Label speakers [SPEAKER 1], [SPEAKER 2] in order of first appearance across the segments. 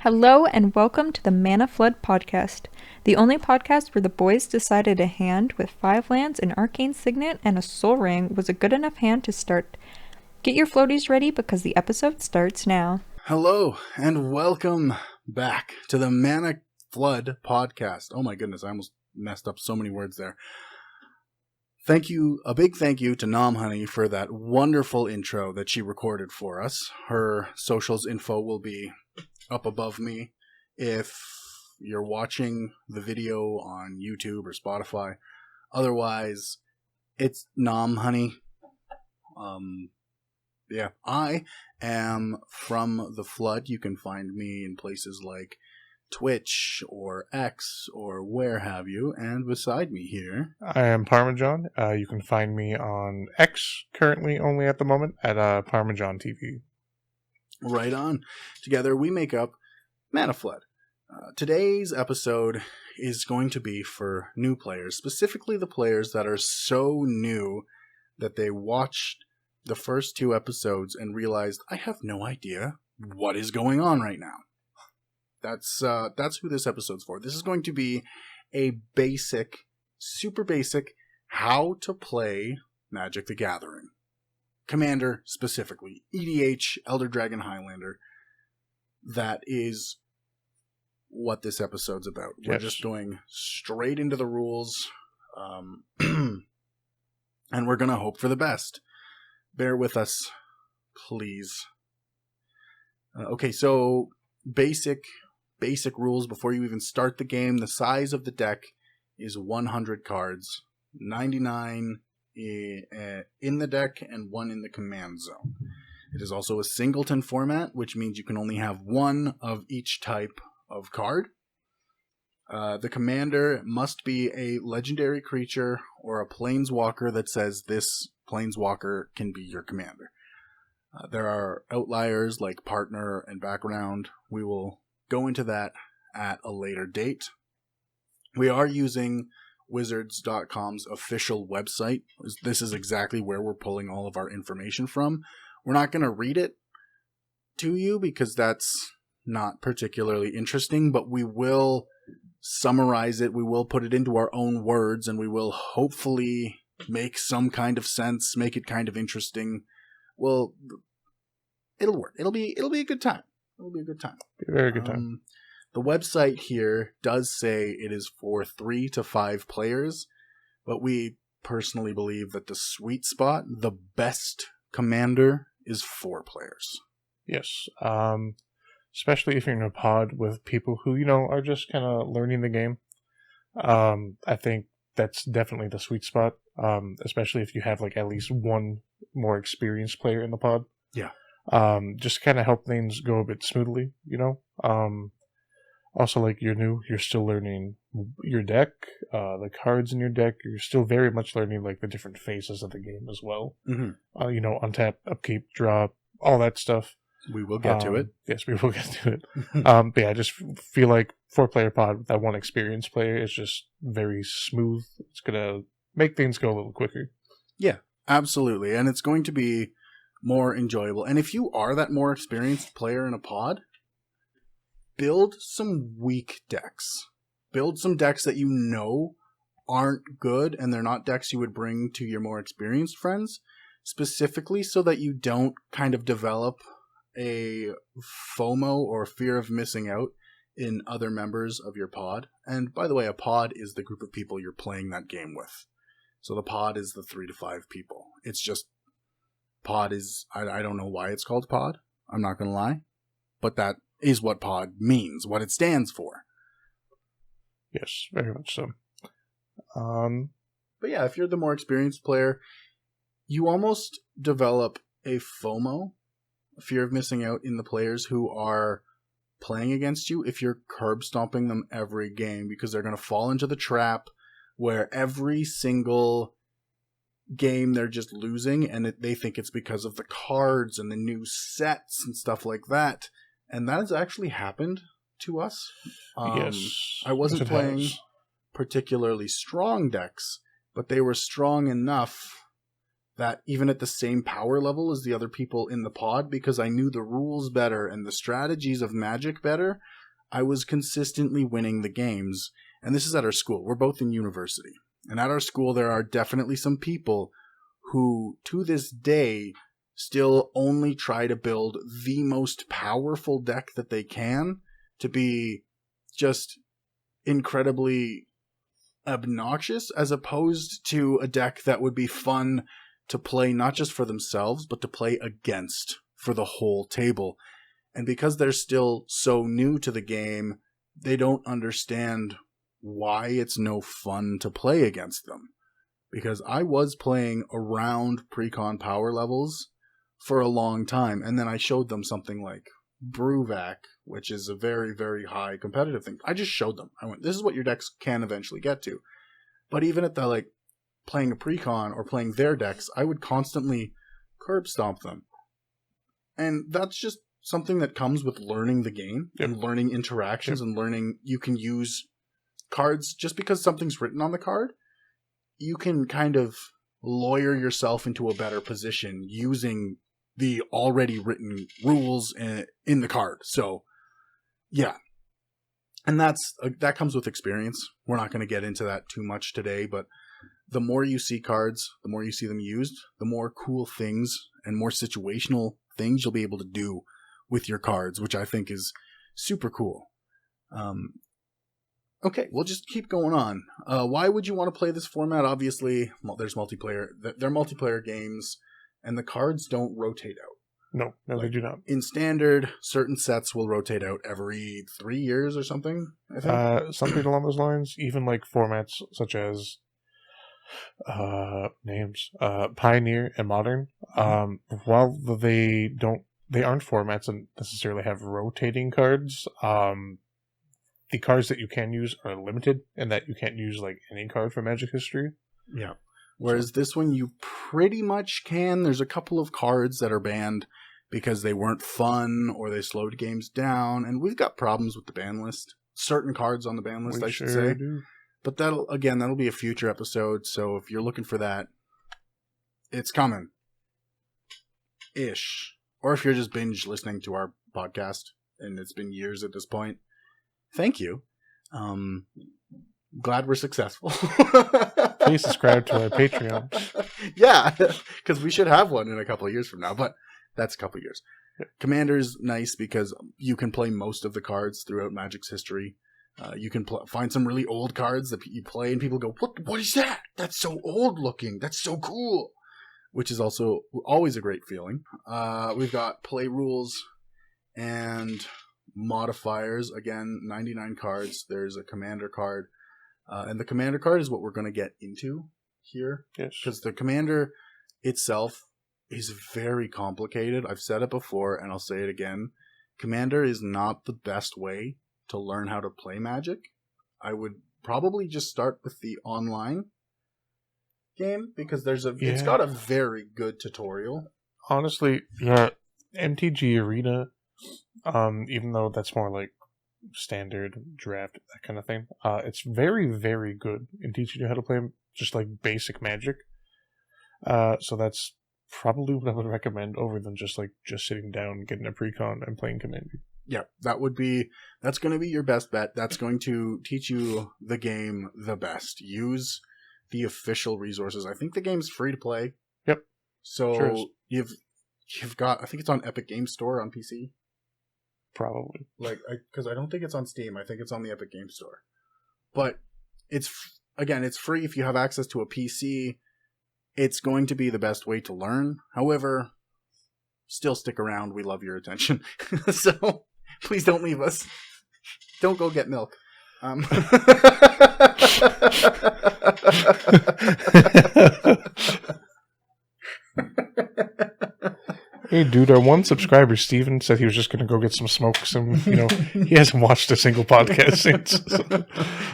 [SPEAKER 1] Hello and welcome to the Mana Flood podcast, the only podcast where the boys decided a hand with 5 lands, an arcane signet, and a soul ring was a good enough hand to start. Get your floaties ready because the episode starts now.
[SPEAKER 2] Hello and welcome back to the Mana Flood podcast. Oh my goodness, I almost messed up so many words there. A big thank you to Nom Honey for that wonderful intro that she recorded for us. Her socials info will be up above me if you're watching the video on YouTube or Spotify. Otherwise, it's Nom Honey. I am from the Flood. You can find me in places like Twitch or X or where have you. And beside me here,
[SPEAKER 3] I am Parmesan. You can find me on X currently only at the moment at Parmesan TV.
[SPEAKER 2] Right on. Together we make up Mana Flood. Today's episode is going to be for new players, specifically the players that are so new that they watched the first 2 episodes and realized, I have no idea what is going on right now. That's who this episode's for. This is going to be a basic, super basic, how to play Magic the Gathering. Commander specifically. EDH, Elder Dragon Highlander. That is what this episode's about.
[SPEAKER 3] Yes.
[SPEAKER 2] We're just going straight into the rules. And we're going to hope for the best. Bear with us, please. Okay, so basic rules before you even start the game. The size of the deck is 100 cards. 99 in the deck and 1 in the command zone. It is also a singleton format, which means you can only have 1 of each type of card. The commander must be a legendary creature or a planeswalker that says this planeswalker can be your commander. There are outliers like partner and background. We will go into that at a later date. We are using Wizards.com's official website. This is exactly where we're pulling all of our information from. We're not going to read it to you because that's not particularly interesting, but we will summarize it. We will put it into our own words, and we will hopefully make some kind of sense, make it kind of interesting. Well, it'll work. It'll be a good time. It'll be a good time.
[SPEAKER 3] Be a very good time.
[SPEAKER 2] The website here does say it is for 3 to 5 players, but we personally believe that the sweet spot, the best commander, is 4 players.
[SPEAKER 3] Yes. Especially if you're in a pod with people who, are just kind of learning the game. I think that's definitely the sweet spot, especially if you have at least one more experienced player in the pod.
[SPEAKER 2] Yeah.
[SPEAKER 3] Just kind of help things go a bit smoothly, Also, you're new, you're still learning your deck, the cards in your deck. You're still very much learning, the different phases of the game as well.
[SPEAKER 2] Mm-hmm.
[SPEAKER 3] Untap, upkeep, draw, all that stuff.
[SPEAKER 2] We will get to it.
[SPEAKER 3] Yes, we will get to it. But yeah, I just feel like 4-player pod with that one experienced player is just very smooth. It's going to make things go a little quicker.
[SPEAKER 2] Yeah, absolutely. And it's going to be more enjoyable. And if you are that more experienced player in a pod, build some weak decks. Build some decks that you know aren't good and they're not decks you would bring to your more experienced friends, specifically so that you don't kind of develop a FOMO or fear of missing out in other members of your pod. And by the way, a pod is the group of people you're playing that game with. So the pod is the 3 to 5 people. It's just, pod is, I don't know why it's called pod. I'm not going to lie. But that is what pod means, what it stands for.
[SPEAKER 3] Yes, very much so.
[SPEAKER 2] But yeah, if you're the more experienced player, you almost develop a FOMO, a fear of missing out, in the players who are playing against you if you're curb stomping them every game, because they're going to fall into the trap where every single game they're just losing, and they think it's because of the cards and the new sets and stuff like that. And that has actually happened to us.
[SPEAKER 3] Yes.
[SPEAKER 2] I wasn't playing particularly strong decks, but they were strong enough that even at the same power level as the other people in the pod, because I knew the rules better and the strategies of Magic better, I was consistently winning the games. And this is at our school. We're both in university. And at our school, there are definitely some people who, to this day, still only try to build the most powerful deck that they can to be just incredibly obnoxious, as opposed to a deck that would be fun to play not just for themselves, but to play against for the whole table. And because they're still so new to the game, they don't understand why it's no fun to play against them. Because I was playing around pre-con power levels for a long time, and then I showed them something like Bruvac, which is a very, very high competitive thing. I just showed them. I went, this is what your decks can eventually get to. But even at the, like, playing a pre-con or playing their decks, I would constantly curb stomp them. And that's just something that comes with learning the game and learning interactions and learning you can use cards. Just because something's written on the card, you can kind of lawyer yourself into a better position using the already written rules in the card. So, yeah. And that comes with experience. We're not going to get into that too much today, but the more you see cards, the more you see them used, the more cool things and more situational things you'll be able to do with your cards, which I think is super cool. Okay, we'll just keep going on. Why would you want to play this format? Obviously, there's multiplayer. They're multiplayer games, and the cards don't rotate out.
[SPEAKER 3] No, they do not.
[SPEAKER 2] In Standard, certain sets will rotate out every 3 years or something, I think.
[SPEAKER 3] Something along those lines. Even like formats such as Pioneer and Modern. While they aren't formats and necessarily have rotating cards, the cards that you can use are limited, and that you can't use like any card from Magic history.
[SPEAKER 2] Yeah. Whereas this one you pretty much can. There's a couple of cards that are banned because they weren't fun or they slowed games down, and we've got problems with the ban list. Certain cards on the ban list, I should say.
[SPEAKER 3] Do.
[SPEAKER 2] But that'll be a future episode, so if you're looking for that, it's coming. Ish. Or if you're just binge listening to our podcast, and it's been years at this point, thank you. Glad we're successful.
[SPEAKER 3] Please subscribe to our Patreon.
[SPEAKER 2] Yeah, because we should have one in a couple of years from now, but that's a couple of years. Commander's nice because you can play most of the cards throughout Magic's history. You can find some really old cards that you play and people go, what is that? That's so old looking. That's so cool. Which is also always a great feeling. We've got play rules and modifiers. Again, 99 cards. There's a commander card. And the commander card is what we're going to get into here.
[SPEAKER 3] Yes.
[SPEAKER 2] Because the commander itself is very complicated. I've said it before and I'll say it again. Commander is not the best way to learn how to play Magic. I would probably just start with the online game because it's got a very good tutorial.
[SPEAKER 3] Honestly, yeah, MTG Arena, even though that's more like standard draft, that kind of thing, it's very, very good in teaching you how to play just like basic Magic. So that's probably what I would recommend over than just sitting down, getting a pre-con and playing Commander.
[SPEAKER 2] Yeah, that's going to be your best bet. That's going to teach you the game the best. Use the official resources. I think the game's free to play.
[SPEAKER 3] Yep.
[SPEAKER 2] So
[SPEAKER 3] sure
[SPEAKER 2] you've got, I think it's on Epic Games Store on PC.
[SPEAKER 3] Probably.
[SPEAKER 2] Because I don't think it's on Steam. I think it's on the Epic Games Store. But it's free if you have access to a PC. It's going to be the best way to learn. However, still stick around. We love your attention. So please don't leave us. Don't go get milk.
[SPEAKER 3] Hey, dude, our one subscriber, Steven, said he was just going to go get some smokes, and, he hasn't watched a single podcast since.
[SPEAKER 2] So.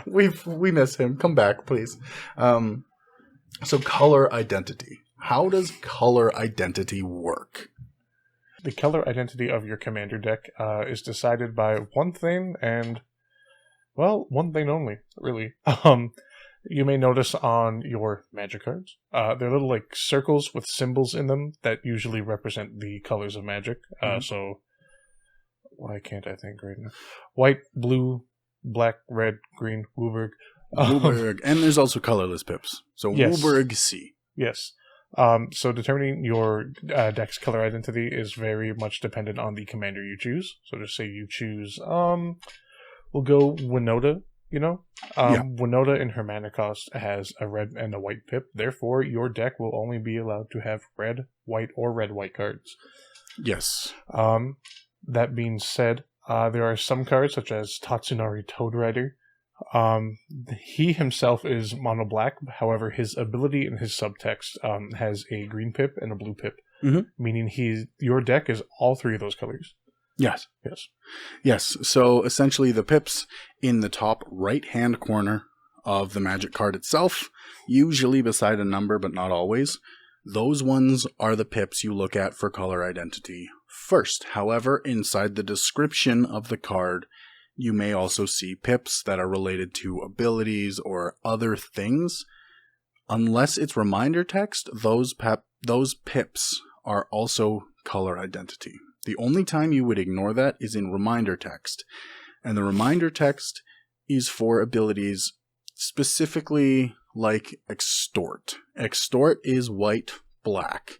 [SPEAKER 2] We miss him. Come back, please. So color identity. How does color identity work?
[SPEAKER 3] The color identity of your commander deck is decided by one thing, and, well, one thing only, really. You may notice on your magic cards, they're little like circles with symbols in them that usually represent the colors of magic. So, why can't I think right now? White, blue, black, red, green, WUBRG.
[SPEAKER 2] WUBRG. And there's also colorless pips. So
[SPEAKER 3] Yes.
[SPEAKER 2] WUBRG C.
[SPEAKER 3] Yes. So determining your deck's color identity is very much dependent on the commander you choose. So just say you choose, we'll go Winota, Winota in her mana cost has a red and a white pip. Therefore, your deck will only be allowed to have red, white, or red-white cards.
[SPEAKER 2] Yes.
[SPEAKER 3] That being said, there are some cards, such as Tatsunari Toad Rider. He himself is mono black. However, his ability in his subtext has a green pip and a blue pip, meaning your deck is all three of those colors.
[SPEAKER 2] Yes.
[SPEAKER 3] Yes.
[SPEAKER 2] Yes. So essentially, the pips in the top right-hand corner of the magic card itself, usually beside a number, but not always. Those ones are the pips you look at for color identity first. However, inside the description of the card, you may also see pips that are related to abilities or other things. Unless it's reminder text, those pips are also color identity. The only time you would ignore that is in reminder text. And the reminder text is for abilities specifically like Extort. Extort is white, black.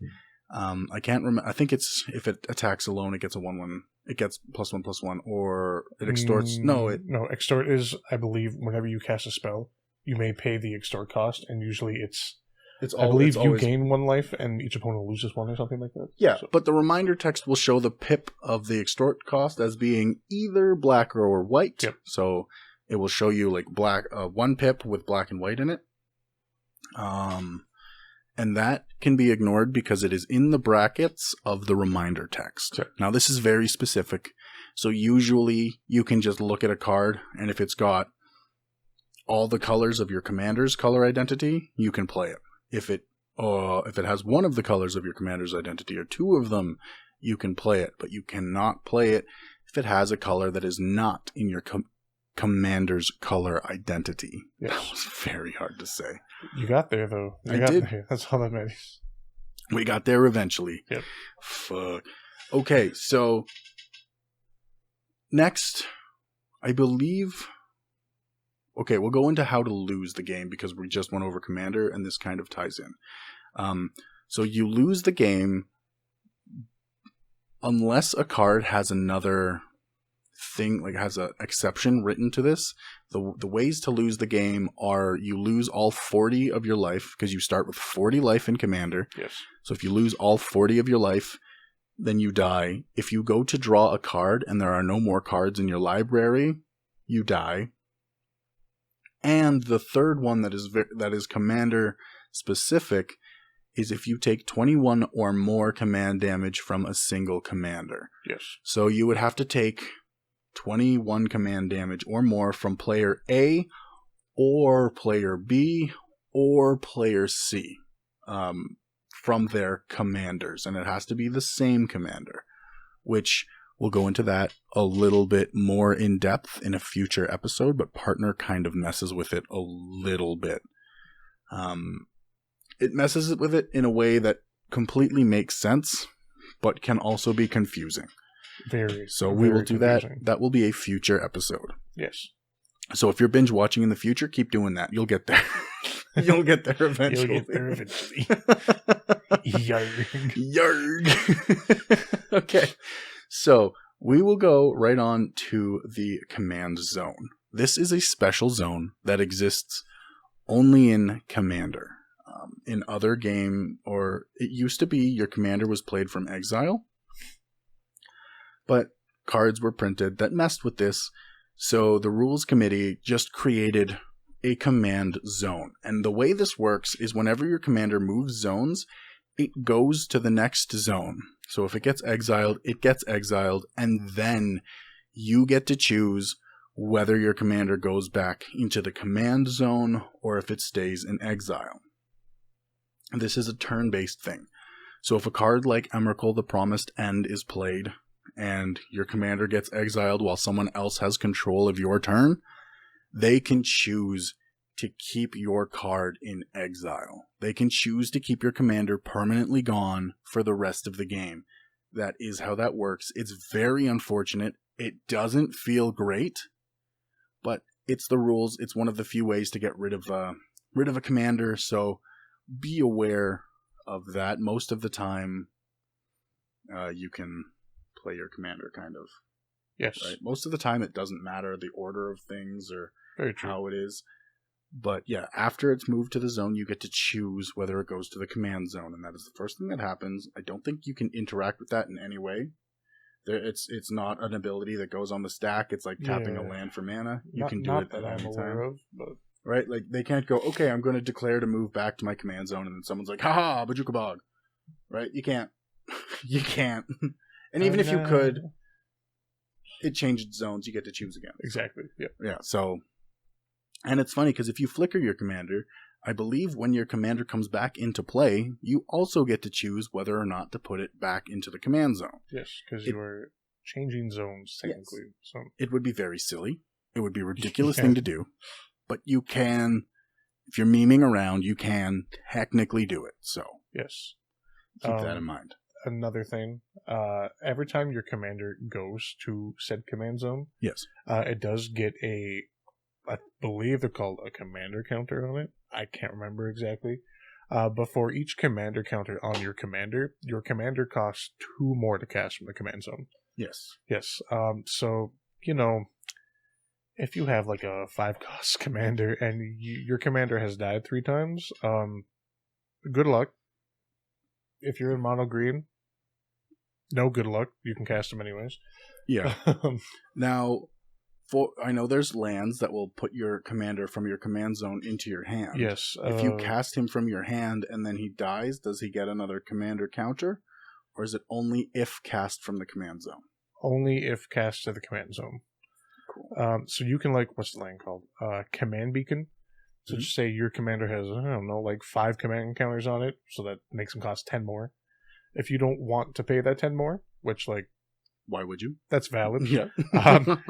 [SPEAKER 2] I can't remember. I think it's if it attacks alone, it gets a 1/1. It gets +1/+1, or it extorts. No,
[SPEAKER 3] extort is, I believe, whenever you cast a spell, you may pay the extort cost, and usually I believe you gain 1 life, and each opponent loses 1 or something like that.
[SPEAKER 2] Yeah, but the reminder text will show the pip of the extort cost as being either black or white.
[SPEAKER 3] Yep.
[SPEAKER 2] So it will show you like black, 1 pip with black and white in it. And that can be ignored because it is in the brackets of the reminder text.
[SPEAKER 3] Sure.
[SPEAKER 2] Now, this is very specific. So usually you can just look at a card, and if it's got all the colors of your commander's color identity, you can play it. If it has one of the colors of your commander's identity or 2 of them, you can play it. But you cannot play it if it has a color that is not in your commander's color identity.
[SPEAKER 3] Yes.
[SPEAKER 2] That was very hard to say.
[SPEAKER 3] You got there, though.
[SPEAKER 2] I did.
[SPEAKER 3] There. That's all that matters.
[SPEAKER 2] We got there eventually.
[SPEAKER 3] Yep.
[SPEAKER 2] Fuck. Okay, so next, I believe... Okay, we'll go into how to lose the game because we just went over Commander, and this kind of ties in. So you lose the game unless a card has another thing, like has an exception written to this. The ways to lose the game are you lose all 40 of your life, because you start with 40 life in Commander.
[SPEAKER 3] Yes.
[SPEAKER 2] So if you lose all 40 of your life, then you die. If you go to draw a card and there are no more cards in your library, you die. And the third one that is Commander specific is if you take 21 or more command damage from a single commander.
[SPEAKER 3] Yes.
[SPEAKER 2] So you would have to take 21 command damage or more from player A or player B or player C from their commanders. And it has to be the same commander, which we'll go into that a little bit more in depth in a future episode, but Partner kind of messes with it a little bit. It messes with it in a way that completely makes sense, but can also be confusing.
[SPEAKER 3] Very.
[SPEAKER 2] So
[SPEAKER 3] we
[SPEAKER 2] will do confusing. That will be a future episode.
[SPEAKER 3] Yes.
[SPEAKER 2] So if you're binge watching in the future, keep doing that. You'll get there. You'll get there eventually.
[SPEAKER 3] You'll get there eventually. Yarg.
[SPEAKER 2] Yarg. Okay. So we will go right on to the command zone. This is a special zone that exists only in Commander. In other game, or it used to be your commander was played from exile, but cards were printed that messed with this, so the rules committee just created a command zone. And the way this works is whenever your commander moves zones, it goes to the next zone. So if it gets exiled, it gets exiled, and then you get to choose whether your commander goes back into the command zone or if it stays in exile. This is a turn-based thing. So if a card like Emrakul the Promised End is played, and your commander gets exiled while someone else has control of your turn, they can choose to keep your card in exile. They can choose to keep your commander permanently gone for the rest of the game. That is how that works. It's very unfortunate. It doesn't feel great, but it's the rules. It's one of the few ways to get rid of a commander, so be aware of that. Most of the time, you can play your commander, kind of.
[SPEAKER 3] Yes.
[SPEAKER 2] Right? Most of the time, it doesn't matter the order of things or
[SPEAKER 3] Very true.
[SPEAKER 2] how it is. But yeah, after it's moved to the zone, you get to choose whether it goes to the command zone, and that is the first thing that happens. I don't think you can interact with that in any way. It's not an ability that goes on the stack. It's like tapping a land for mana. You can do it at any time.
[SPEAKER 3] But
[SPEAKER 2] Right? Like, they can't go, okay, I'm going to declare to move back to my command zone, and then someone's like, haha, Bojuka Bog. Right? You can't. You can't. And even if you could, it changes zones. You get to choose again.
[SPEAKER 3] Exactly. Yeah.
[SPEAKER 2] Yeah, so... And it's funny, because if you flicker your commander, I believe when your commander comes back into play, you also get to choose whether or not to put it back into the command zone.
[SPEAKER 3] Yes, because you are changing zones, technically. Yes. So
[SPEAKER 2] it would be very silly. It would be a ridiculous thing to do. But you can, if you're memeing around, you can technically do it. So
[SPEAKER 3] yes,
[SPEAKER 2] keep that in mind.
[SPEAKER 3] Another thing, every time your commander goes to said command zone,
[SPEAKER 2] yes,
[SPEAKER 3] it does get I believe they're called a commander counter on it. I can't remember exactly. But for each commander counter on your commander costs 2 more to cast from the command zone.
[SPEAKER 2] Yes.
[SPEAKER 3] Yes. So, if you have like a 5-cost commander and your commander has died 3 times, good luck. If you're in mono green, no good luck. You can cast them anyways.
[SPEAKER 2] Yeah. Now, I know there's lands that will put your commander from your command zone into your hand.
[SPEAKER 3] Yes.
[SPEAKER 2] If you cast him from your hand and then he dies, does he get another commander counter? Or is it only if cast from the command zone?
[SPEAKER 3] Only if cast to the command zone.
[SPEAKER 2] Cool.
[SPEAKER 3] So you can, what's the land called? Command Beacon. So just say your commander has, 5 command counters on it, so that makes them cost 10 more. If you don't want to pay that 10 more, which,
[SPEAKER 2] why would you?
[SPEAKER 3] That's valid.
[SPEAKER 2] Yeah.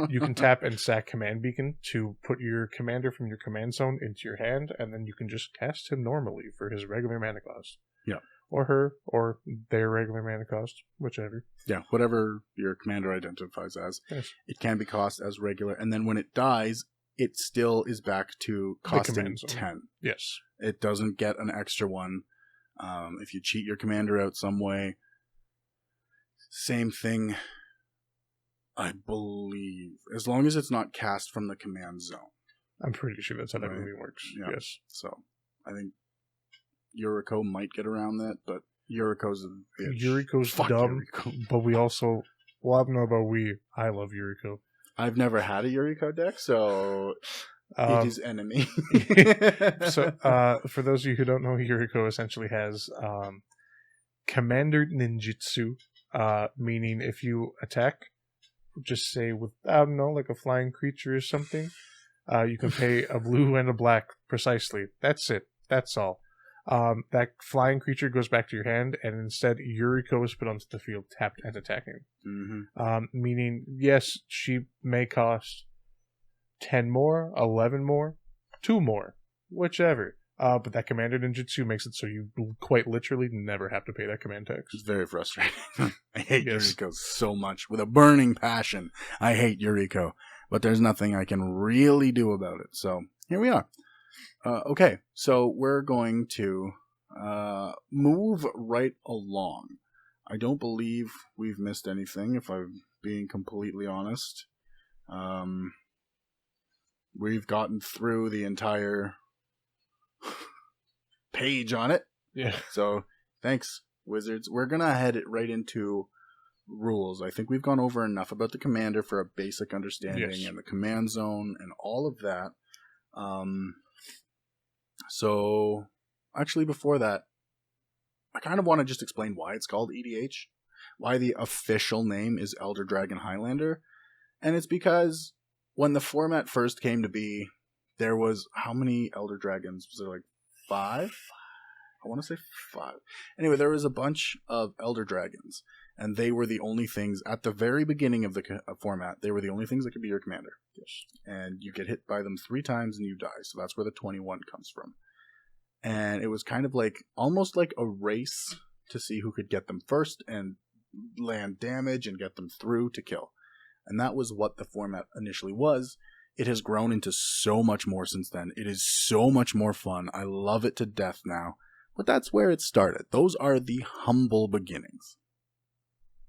[SPEAKER 3] You can tap and sack Command Beacon to put your commander from your command zone into your hand, and then you can just cast him normally for his regular mana cost.
[SPEAKER 2] Yeah.
[SPEAKER 3] Or her, or their regular mana cost, whichever.
[SPEAKER 2] Yeah, whatever your commander identifies as.
[SPEAKER 3] Yes.
[SPEAKER 2] It can be cost as regular, and then when it dies, it still is back to costing 10.
[SPEAKER 3] Yes.
[SPEAKER 2] It doesn't get an extra one. If you cheat your commander out some way, same thing. I believe, as long as it's not cast from the command zone.
[SPEAKER 3] I'm pretty sure that's how that movie works.
[SPEAKER 2] Yeah.
[SPEAKER 3] Yes.
[SPEAKER 2] So, I think Yuriko might get around that, but Yuriko's a bitch.
[SPEAKER 3] Yuriko's dumb, Yuriko. But we also, I don't know about I love Yuriko.
[SPEAKER 2] I've never had a Yuriko deck, so it is enemy.
[SPEAKER 3] So, for those of you who don't know, Yuriko essentially has Commander Ninjutsu, meaning if you attack, just say with, a flying creature or something, you can pay a blue and a black precisely. That's it. That's all. That flying creature goes back to your hand, and instead Yuriko is put onto the field, tapped and attacking.
[SPEAKER 2] Mm-hmm.
[SPEAKER 3] Meaning, yes, she may cost 10 more, 11 more, 2 more, whichever. But that Commander Ninjutsu makes it so you quite literally never have to pay that command tax.
[SPEAKER 2] It's very frustrating. I hate Yuriko so much. With a burning passion, I hate Yuriko. But there's nothing I can really do about it. So, here we are. Okay, so we're going to move right along. I don't believe we've missed anything, if I'm being completely honest. We've gotten through the entire page on it.
[SPEAKER 3] Yeah.
[SPEAKER 2] So, thanks, Wizards. We're going to head it right into rules. I think we've gone over enough about the commander for a basic understanding and the command zone and all of that. So, actually, before that, I kind of want to just explain why it's called EDH, why the official name is Elder Dragon Highlander, and it's because when the format first came to be, there was, how many Elder Dragons? Was there 5? I want to say 5. Anyway, there was a bunch of Elder Dragons, And they were the only things at the very beginning of the format. They were the only things that could be your commander.
[SPEAKER 3] Yes.
[SPEAKER 2] And you get hit by them 3 times and you die. So that's where the 21 comes from. And it was kind of like almost like a race to see who could get them first and land damage and get them through to kill. And that was what the format initially was. It has grown into so much more since then. It is so much more fun. I love it to death now. But that's where it started. Those are the humble beginnings.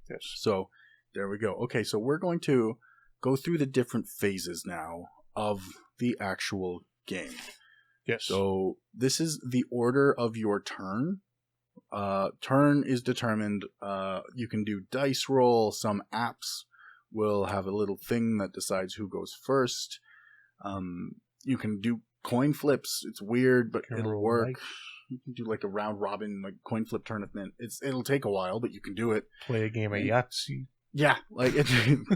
[SPEAKER 3] Yes.
[SPEAKER 2] So there we go. Okay, so we're going to go through the different phases now of the actual game.
[SPEAKER 3] Yes.
[SPEAKER 2] So this is the order of your turn. Turn is determined. You can do dice roll. Some apps will have a little thing that decides who goes first. You can do coin flips. It's weird, but it'll work.
[SPEAKER 3] Dice.
[SPEAKER 2] You can do like a round robin, like coin flip tournament. It'll take a while, but you can do it.
[SPEAKER 3] Play a game of Yahtzee.
[SPEAKER 2] Yeah, like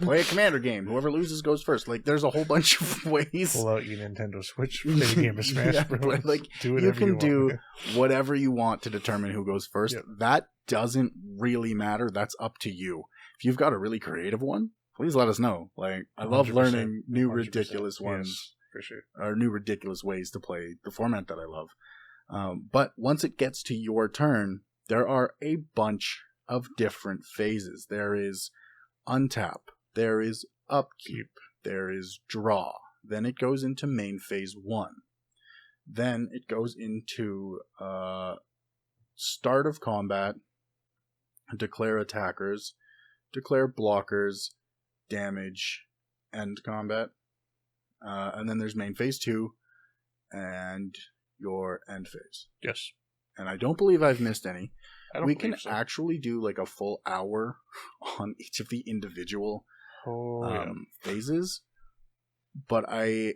[SPEAKER 2] play a commander game. Whoever loses goes first. Like there's a whole bunch of ways.
[SPEAKER 3] Pull out your Nintendo Switch. Play a game of Smash Bros.
[SPEAKER 2] Like
[SPEAKER 3] do
[SPEAKER 2] you can do
[SPEAKER 3] want.
[SPEAKER 2] whatever you want to determine who goes first.
[SPEAKER 3] Yep.
[SPEAKER 2] That doesn't really matter. That's up to you. If you've got a really creative one, please let us know. Like I love
[SPEAKER 3] 100%,
[SPEAKER 2] learning new
[SPEAKER 3] 100%,
[SPEAKER 2] ridiculous ones.
[SPEAKER 3] Yes, for sure.
[SPEAKER 2] Or new ridiculous ways to play the format that I love. But once it gets to your turn, there are a bunch of different phases. There is untap, there is upkeep, there is draw. Then it goes into main phase 1. Then it goes into start of combat, declare attackers, declare blockers, damage, end combat. And then there's main phase 2 and your end phase.
[SPEAKER 3] Yes.
[SPEAKER 2] And I don't believe I've missed any. We can
[SPEAKER 3] so.
[SPEAKER 2] actually do like a full hour on each of the individual phases. But I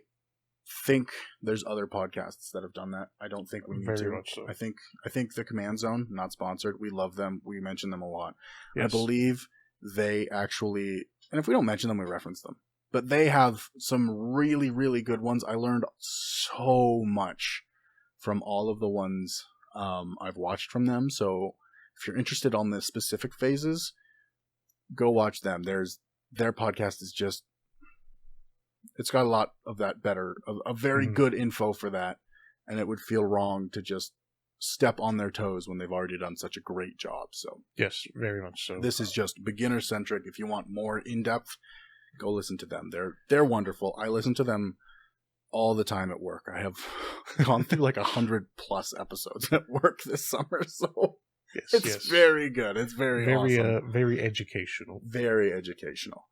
[SPEAKER 2] think there's other podcasts that have done that. I don't think we need
[SPEAKER 3] Very
[SPEAKER 2] to.
[SPEAKER 3] much so.
[SPEAKER 2] I think the Command Zone, not sponsored. We love them. We mention them a lot.
[SPEAKER 3] Yes.
[SPEAKER 2] I believe they actually, and if we don't mention them, we reference them. But they have some really, really good ones. I learned so much from all of the ones I've watched from them. So if you're interested on the specific phases, go watch them. Their podcast is just, it's got a lot of that better, a very good info for that. And it would feel wrong to just step on their toes when they've already done such a great job. So
[SPEAKER 3] yes, very much so.
[SPEAKER 2] This is just beginner centric. If you want more in depth, go listen to them. They're wonderful. I listen to them all the time at work. I have gone through like 100+ episodes at work this summer, so it's very good. It's very awesome.
[SPEAKER 3] Very educational.
[SPEAKER 2] Very educational.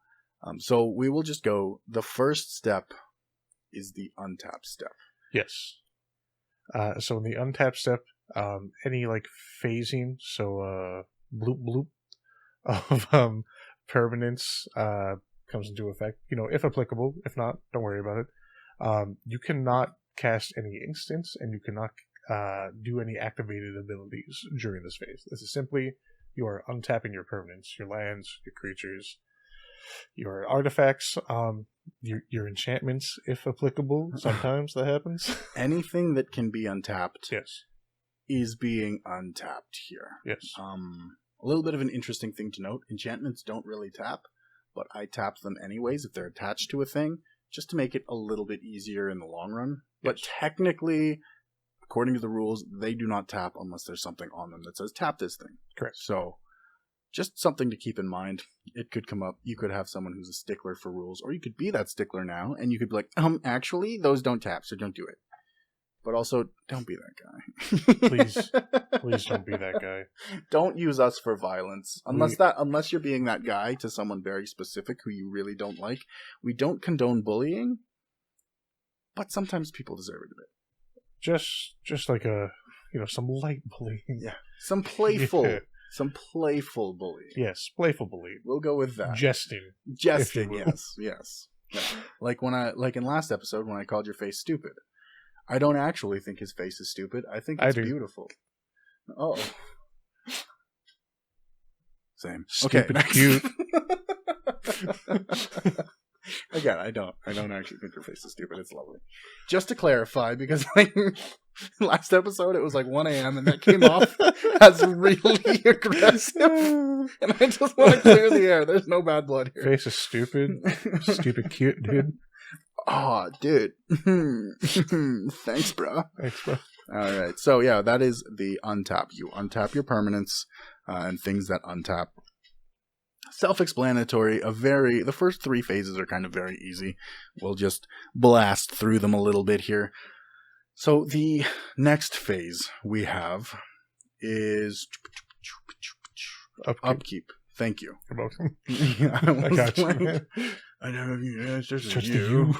[SPEAKER 2] So we will just go. The first step is the untap step.
[SPEAKER 3] Yes. So in the untap step, any like phasing, so bloop bloop of permanence comes into effect. If applicable. If not, don't worry about it. You cannot cast any instants, and you cannot do any activated abilities during this phase. This is simply you are untapping your permanents, your lands, your creatures, your artifacts, your enchantments, if applicable. Sometimes that happens.
[SPEAKER 2] Anything that can be untapped,
[SPEAKER 3] yes,
[SPEAKER 2] is being untapped here.
[SPEAKER 3] Yes.
[SPEAKER 2] A little bit of an interesting thing to note: enchantments don't really tap, but I tap them anyways if they're attached to a thing, just to make it a little bit easier in the long run.
[SPEAKER 3] Yes.
[SPEAKER 2] But technically, according to the rules, they do not tap unless there's something on them that says tap this thing.
[SPEAKER 3] Correct.
[SPEAKER 2] So just something to keep in mind. It could come up. You could have someone who's a stickler for rules, or you could be that stickler now, and you could be like, actually, those don't tap, so don't do it. But also, don't be that guy.
[SPEAKER 3] Please don't be that guy.
[SPEAKER 2] Don't use us for violence. Unless you're being that guy to someone very specific who you really don't like. We don't condone bullying, but sometimes people deserve it a bit.
[SPEAKER 3] Just like some light bullying.
[SPEAKER 2] Yeah. Some playful bullying.
[SPEAKER 3] Yes, playful bullying.
[SPEAKER 2] We'll go with that.
[SPEAKER 3] Jesting,
[SPEAKER 2] yes. Yeah. Like in last episode when I called your face stupid. I don't actually think his face is stupid. I think it's beautiful. Oh. Same.
[SPEAKER 3] Stupid
[SPEAKER 2] okay,
[SPEAKER 3] cute.
[SPEAKER 2] Again, I don't actually think your face is stupid. It's lovely. Just to clarify, because like last episode it was like 1 a.m. and that came off as really aggressive. And I just want to clear the air. There's no bad blood here.
[SPEAKER 3] Face is stupid. Stupid cute, dude.
[SPEAKER 2] Oh, dude. Thanks, bro.
[SPEAKER 3] Thanks, bro.
[SPEAKER 2] All right. So yeah, that is the untap. You untap your permanents and things that untap. Self-explanatory. The first 3 phases are kind of very easy. We'll just blast through them a little bit here. So the next phase we have is upkeep. Thank you.
[SPEAKER 3] You're welcome.
[SPEAKER 2] Yeah,
[SPEAKER 3] I got you.
[SPEAKER 2] I don't have any answers to
[SPEAKER 3] Just
[SPEAKER 2] you.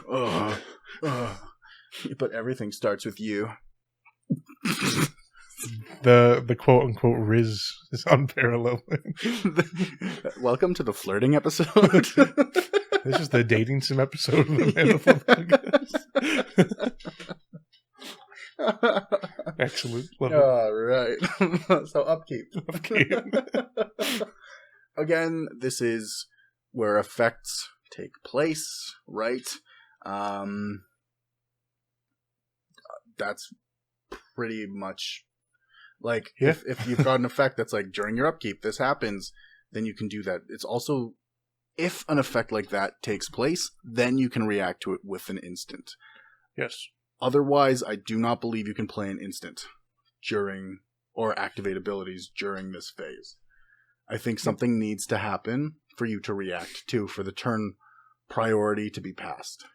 [SPEAKER 3] you.
[SPEAKER 2] But everything starts with you.
[SPEAKER 3] The quote unquote Riz is unparalleled.
[SPEAKER 2] Welcome to the flirting episode.
[SPEAKER 3] This is the dating sim episode of the Man of Love podcast. Excellent. Love it.
[SPEAKER 2] All right. So upkeep.
[SPEAKER 3] Upkeep.
[SPEAKER 2] Again, this is where effects take place, right? That's pretty much like if you've got an effect that's like during your upkeep, this happens, then you can do that. It's also if an effect like that takes place, then you can react to it with an instant.
[SPEAKER 3] Yes.
[SPEAKER 2] Otherwise, I do not believe you can play an instant during or activate abilities during this phase. I think something needs to happen for you to react to, for the turn priority to be passed.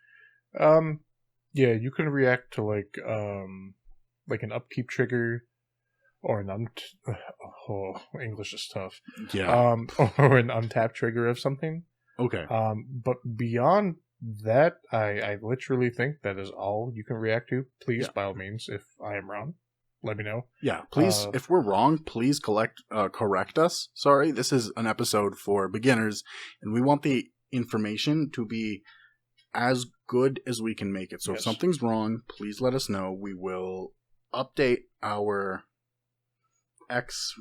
[SPEAKER 3] Yeah, you can react to like an upkeep trigger, or an English is tough.
[SPEAKER 2] Yeah.
[SPEAKER 3] Or an untap trigger of something.
[SPEAKER 2] Okay.
[SPEAKER 3] But beyond that, I literally think that is all you can react to. Please, by all means, if I am wrong, let me know.
[SPEAKER 2] Yeah, please, if we're wrong, please correct us. Sorry, this is an episode for beginners, and we want the information to be as good as we can make it. So if something's wrong, please let us know. We will update our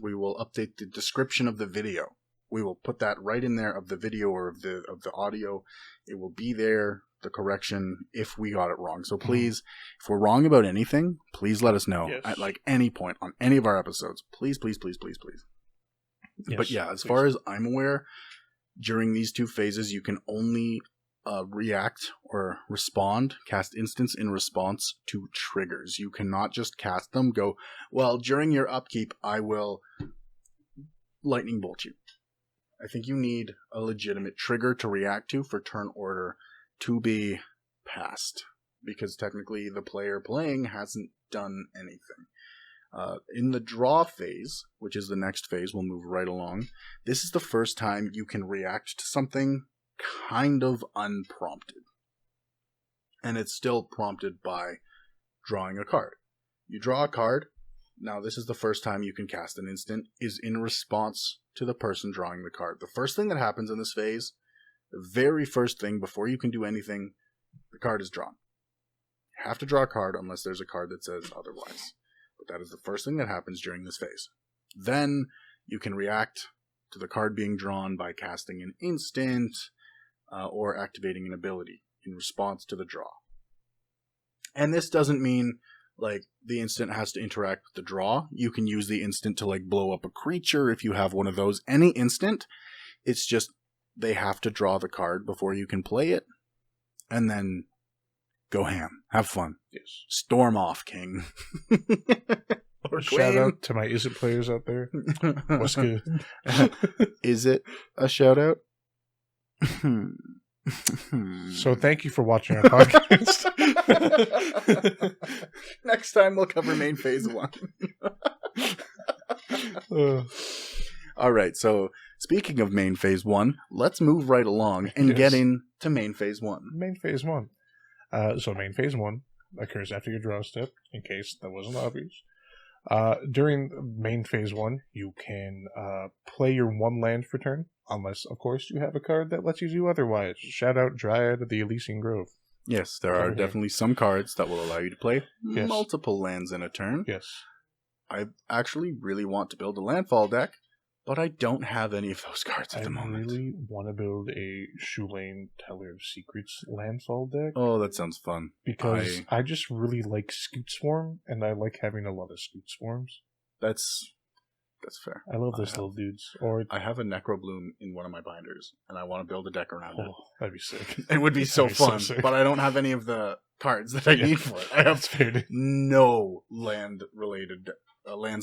[SPEAKER 2] we will update the description of the video. We will put that right in there of the video or of the audio. It will be there, the correction, if we got it wrong. So please, if we're wrong about anything, please let us know at like any point on any of our episodes. Please, please, please, please, please.
[SPEAKER 3] Yes,
[SPEAKER 2] but yeah, as far as I'm aware, during these 2 phases, you can only react or cast instants in response to triggers. You cannot just cast them, go, well, during your upkeep, I will lightning bolt you. I think you need a legitimate trigger to react to for turn order to be passed, because technically the player playing hasn't done anything. In the draw phase, which is the next phase, we'll move right along. This is the first time you can react to something kind of unprompted. And it's still prompted by drawing a card. You draw a card. Now, this is the first time you can cast an instant, is in response to the person drawing the card. The first thing that happens in this phase, the very first thing before you can do anything, the card is drawn. You have to draw a card unless there's a card that says otherwise. But that is the first thing that happens during this phase. Then you can react to the card being drawn by casting an instant or activating an ability in response to the draw. And this doesn't mean like the instant has to interact with the draw. You can use the instant to like blow up a creature if you have one of those. Any instant, it's just they have to draw the card before you can play it, and then go ham. Have fun.
[SPEAKER 3] Yes.
[SPEAKER 2] Storm off, king. Or
[SPEAKER 3] shout out to my Is It players out there. What's good?
[SPEAKER 2] Is it a shout out?
[SPEAKER 3] So thank you for watching our podcast.
[SPEAKER 2] Next time we'll cover main phase 1. All right, so speaking of main phase 1, let's move right along and get into main phase 1.
[SPEAKER 3] Main phase 1. So main phase 1 occurs after your draw step, in case that wasn't obvious. During main phase 1, you can play your 1 land for turn, unless, of course, you have a card that lets you do otherwise. Shout out Dryad of the Elysian Grove.
[SPEAKER 2] Yes, there are definitely some cards that will allow you to play multiple lands in a turn.
[SPEAKER 3] Yes.
[SPEAKER 2] I actually really want to build a landfall deck, But I don't have any of those cards at
[SPEAKER 3] I
[SPEAKER 2] the moment.
[SPEAKER 3] really want to build a Shulane Teller of Secrets landfall deck.
[SPEAKER 2] Oh, that sounds fun.
[SPEAKER 3] Because I just really like Scoot Swarm, and I like having a lot of Scoot Swarms.
[SPEAKER 2] That's fair.
[SPEAKER 3] I love those little dudes. Or
[SPEAKER 2] I have a Necrobloom in one of my binders, and I want to build a deck around it.
[SPEAKER 3] That'd be sick.
[SPEAKER 2] It would be so fun, but I don't have any of the cards that I need for it. I have no lands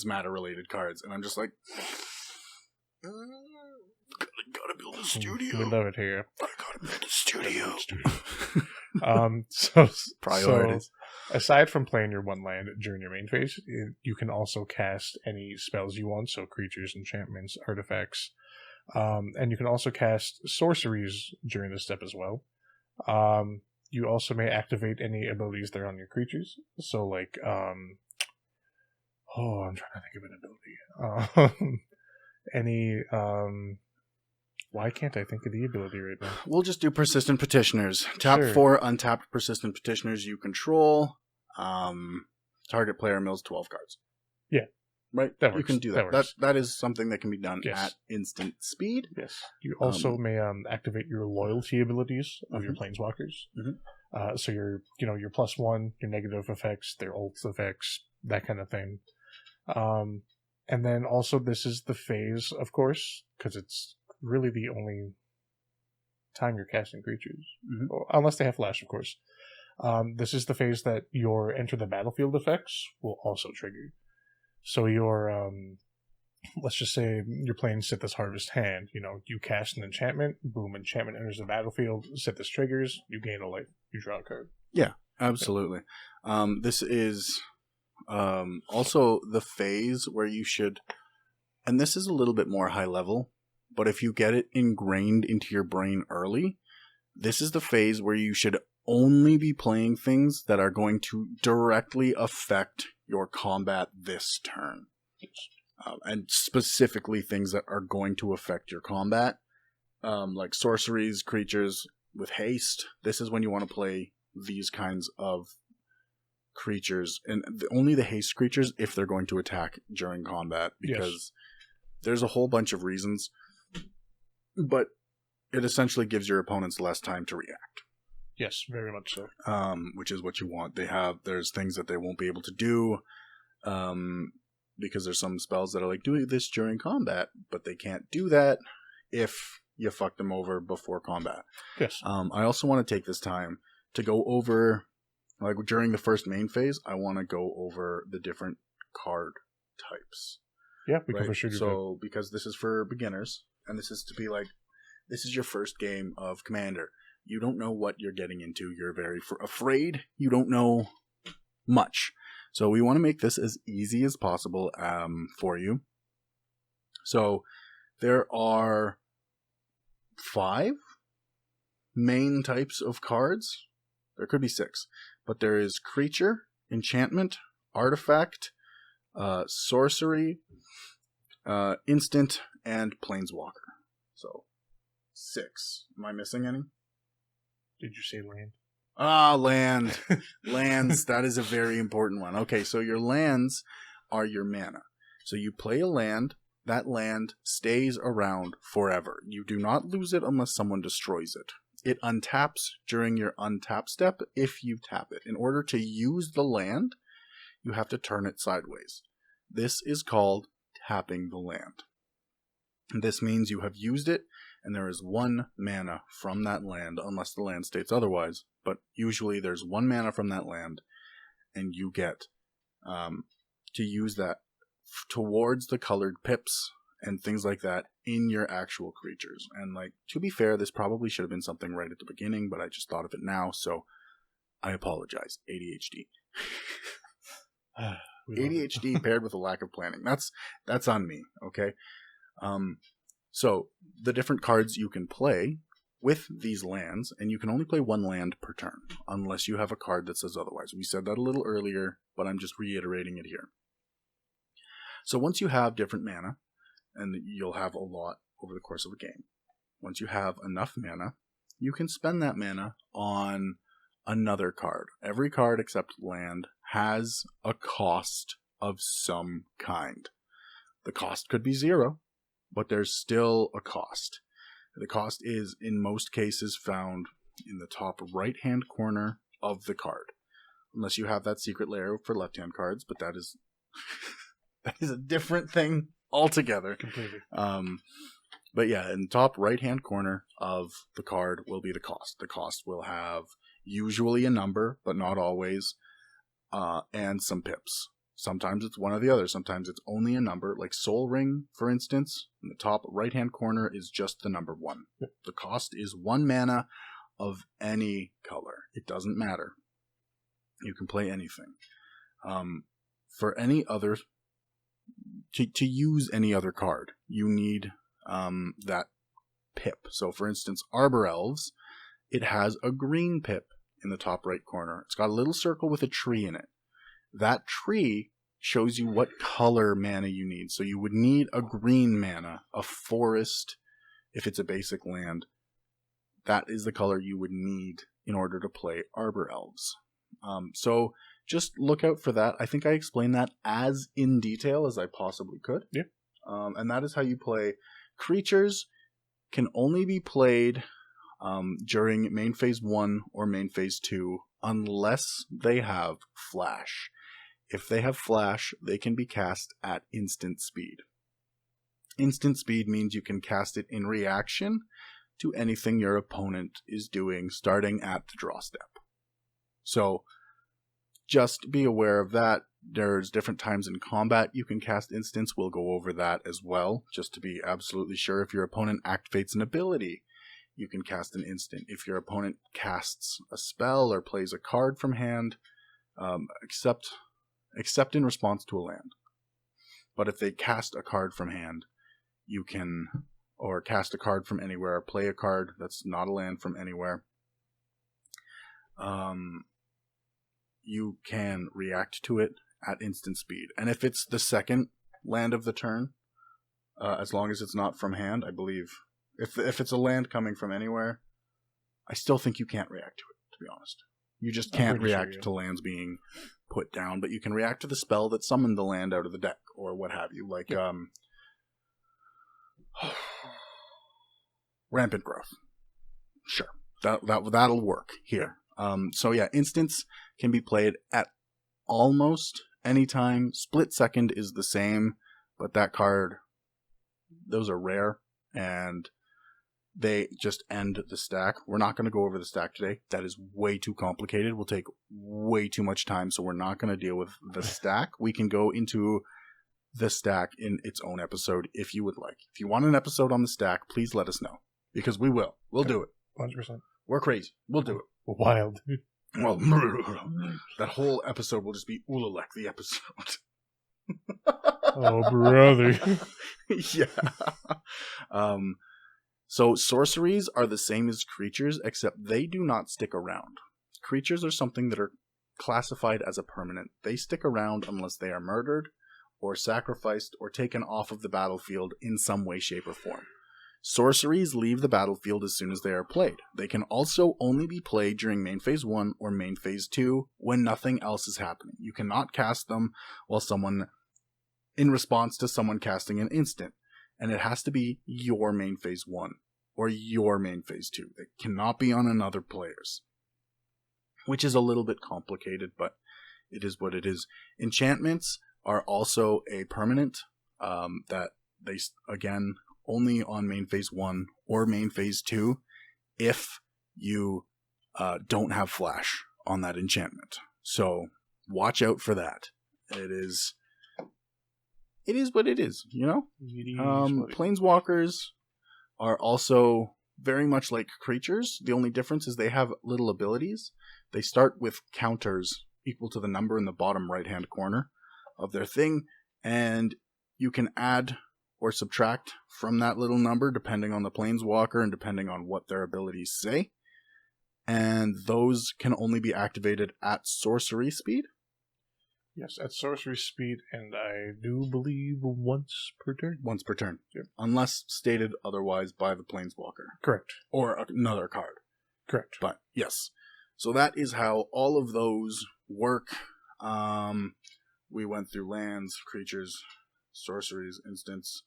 [SPEAKER 2] matter related cards, and I'm just like, gotta build a studio.
[SPEAKER 3] We love it here.
[SPEAKER 2] I gotta build a studio.
[SPEAKER 3] So
[SPEAKER 2] priorities.
[SPEAKER 3] So, aside from playing your one land during your main phase, you can also cast any spells you want, so creatures, enchantments, artifacts, and you can also cast sorceries during this step as well. You also may activate any abilities that are on your creatures. So, like, I'm trying to think of an ability. Why can't I think of the ability right now?
[SPEAKER 2] We'll just do Persistent Petitioners. Tap 4 untapped Persistent Petitioners you control. Target player mills 12 cards.
[SPEAKER 3] Yeah.
[SPEAKER 2] Right?
[SPEAKER 3] That works.
[SPEAKER 2] You can do that. That is something that can be done at instant speed.
[SPEAKER 3] Yes. You also may activate your loyalty abilities of your planeswalkers.
[SPEAKER 2] Mm-hmm.
[SPEAKER 3] So your +1, your negative effects, their ult effects, that kind of thing. And then also this is the phase, of course, because it's really the only time you're casting creatures.
[SPEAKER 2] Mm-hmm.
[SPEAKER 3] Well, unless they have flash, of course. This is the phase that your enter the battlefield effects will also trigger. So your, let's just say you're playing Sithis Harvest Hand. You cast an enchantment, boom, enchantment enters the battlefield, Sithis triggers, you gain a life, you draw a card.
[SPEAKER 2] Yeah, absolutely. This is also the phase where you should, and this is a little bit more high level, but if you get it ingrained into your brain early, this is the phase where you should only be playing things that are going to directly affect your combat this turn. And specifically things that are going to affect your combat, like sorceries, creatures with haste. This is when you want to play these kinds of creatures, and only the haste creatures if they're going to attack during combat, because there's a whole bunch of reasons, but it essentially gives your opponents less time to react.
[SPEAKER 3] Yes, very much so.
[SPEAKER 2] Which is what you want. There's things that they won't be able to do, because there's some spells that are like, do this during combat, but they can't do that if you fuck them over before combat.
[SPEAKER 3] Yes.
[SPEAKER 2] I also want to take this time to go over, like during the first main phase, I want to go over the different card types.
[SPEAKER 3] Yeah, we can for sure do
[SPEAKER 2] that. Because this is for beginners, and this is to be like, this is your first game of Commander. You don't know what you're getting into. You're very afraid. You don't know much. So we want to make this as easy as possible for you. So there are 5 main types of cards. There could be 6. But there is creature, enchantment, artifact, sorcery, instant, and planeswalker. So 6. Am I missing any?
[SPEAKER 3] Did you say land?
[SPEAKER 2] Land. Lands, that is a very important one. Okay, so your lands are your mana. So you play a land, that land stays around forever. You do not lose it unless someone destroys it. It untaps during your untap step if you tap it. In order to use the land, you have to turn it sideways. This is called tapping the land. This means you have used it, and there is 1 mana from that land, unless the land states otherwise. But usually there's 1 mana from that land, and you get to use that towards the colored pips and things like that in your actual creatures. And like, to be fair, this probably should have been something right at the beginning, but I just thought of it now, so I apologize. ADHD. ADHD paired with a lack of planning. That's on me, okay? So the different cards you can play with these lands, and you can only play 1 land per turn, unless you have a card that says otherwise. We said that a little earlier, but I'm just reiterating it here. So once you have different mana, and you'll have a lot over the course of a game, once you have enough mana, you can spend that mana on another card. Every card except land has a cost of some kind. The cost could be 0. but there's still a cost. The cost is, in most cases, found in the top right-hand corner of the card. Unless you have that secret layer for left-hand cards, but that is that is a different thing altogether.
[SPEAKER 3] Completely.
[SPEAKER 2] But yeah, in the top right-hand corner of the card will be the cost. The cost will have usually a number, but not always, and some pips. Sometimes it's one or the other. Sometimes it's only a number. Like Sol Ring, for instance, in the top right-hand corner is just the number 1.
[SPEAKER 3] Yep.
[SPEAKER 2] The cost is 1 mana of any color. It doesn't matter. You can play anything. For any other... To use any other card, you need that pip. So, for instance, Arbor Elves, it has a green pip in the top right corner. It's got a little circle with a tree in it. That tree shows you what color mana you need. So you would need a green mana, a forest, if it's a basic land. That is the color you would need in order to play Arbor Elves. So just look out for that. I think I explained that as in detail as I possibly could.
[SPEAKER 3] Yeah.
[SPEAKER 2] And that is how you play. Creatures can only be played during main phase 1 or main phase 2 unless they have flash. If they have flash, they can be cast at instant speed. Instant speed means you can cast it in reaction to anything your opponent is doing starting at the draw step. So just be aware of that. There's different times in combat you can cast instants. We'll go over that as well, just to be absolutely sure. If your opponent activates an ability, you can cast an instant. If your opponent casts a spell or plays a card from hand, except in response to a land. But if they cast a card from hand, you can, or cast a card from anywhere, play a card that's not a land from anywhere, you can react to it at instant speed. And if it's the second land of the turn, as long as it's not from hand, I believe, if it's a land coming from anywhere, I still think you can't react to it, to be honest. You just can't react to lands being put down, but you can react to the spell that summoned the land out of the deck, or what have you, like Rampant Growth. Sure, that'll work here. So yeah, instants can be played at almost any time. Split Second is the same, but that card, those are rare, and they just end the stack. We're not going to go over the stack today. That is way too complicated. We'll take way too much time, so we're not going to deal with the stack. We can go into the stack in its own episode if you would like. If you want an episode on the stack, please let us know, because we will. We'll do it.
[SPEAKER 3] 100%.
[SPEAKER 2] We're crazy. We'll do it.
[SPEAKER 3] Wild.
[SPEAKER 2] Well, that whole episode will just be Ulalek, the episode.
[SPEAKER 3] Oh, brother.
[SPEAKER 2] Yeah. So sorceries are the same as creatures, except they do not stick around. Creatures are something that are classified as a permanent. They stick around unless they are murdered, or sacrificed, or taken off of the battlefield in some way, shape, or form. Sorceries leave the battlefield as soon as they are played. They can also only be played during main phase 1 or main phase 2 when nothing else is happening. You cannot cast them while in response to someone casting an instant. And it has to be your main phase 1 or your main phase 2. It cannot be on another player's, which is a little bit complicated, but it is what it is. Enchantments are also a permanent that they, again, only on main phase 1 or main phase 2 if you don't have flash on that enchantment. So watch out for that. It is what it is, you know? Planeswalkers are also very much like creatures. The only difference is they have little abilities. They start with counters equal to the number in the bottom right-hand corner of their thing, and you can add or subtract from that little number depending on the Planeswalker and depending on what their abilities say. And those can only be activated at sorcery speed.
[SPEAKER 3] Yes, at sorcery speed, and I do believe once per turn.
[SPEAKER 2] Once per turn.
[SPEAKER 3] Yep.
[SPEAKER 2] Unless stated otherwise by the Planeswalker.
[SPEAKER 3] Correct.
[SPEAKER 2] Or another card.
[SPEAKER 3] Correct.
[SPEAKER 2] But, yes. So that is how all of those work. We went through lands, creatures, sorceries, instants,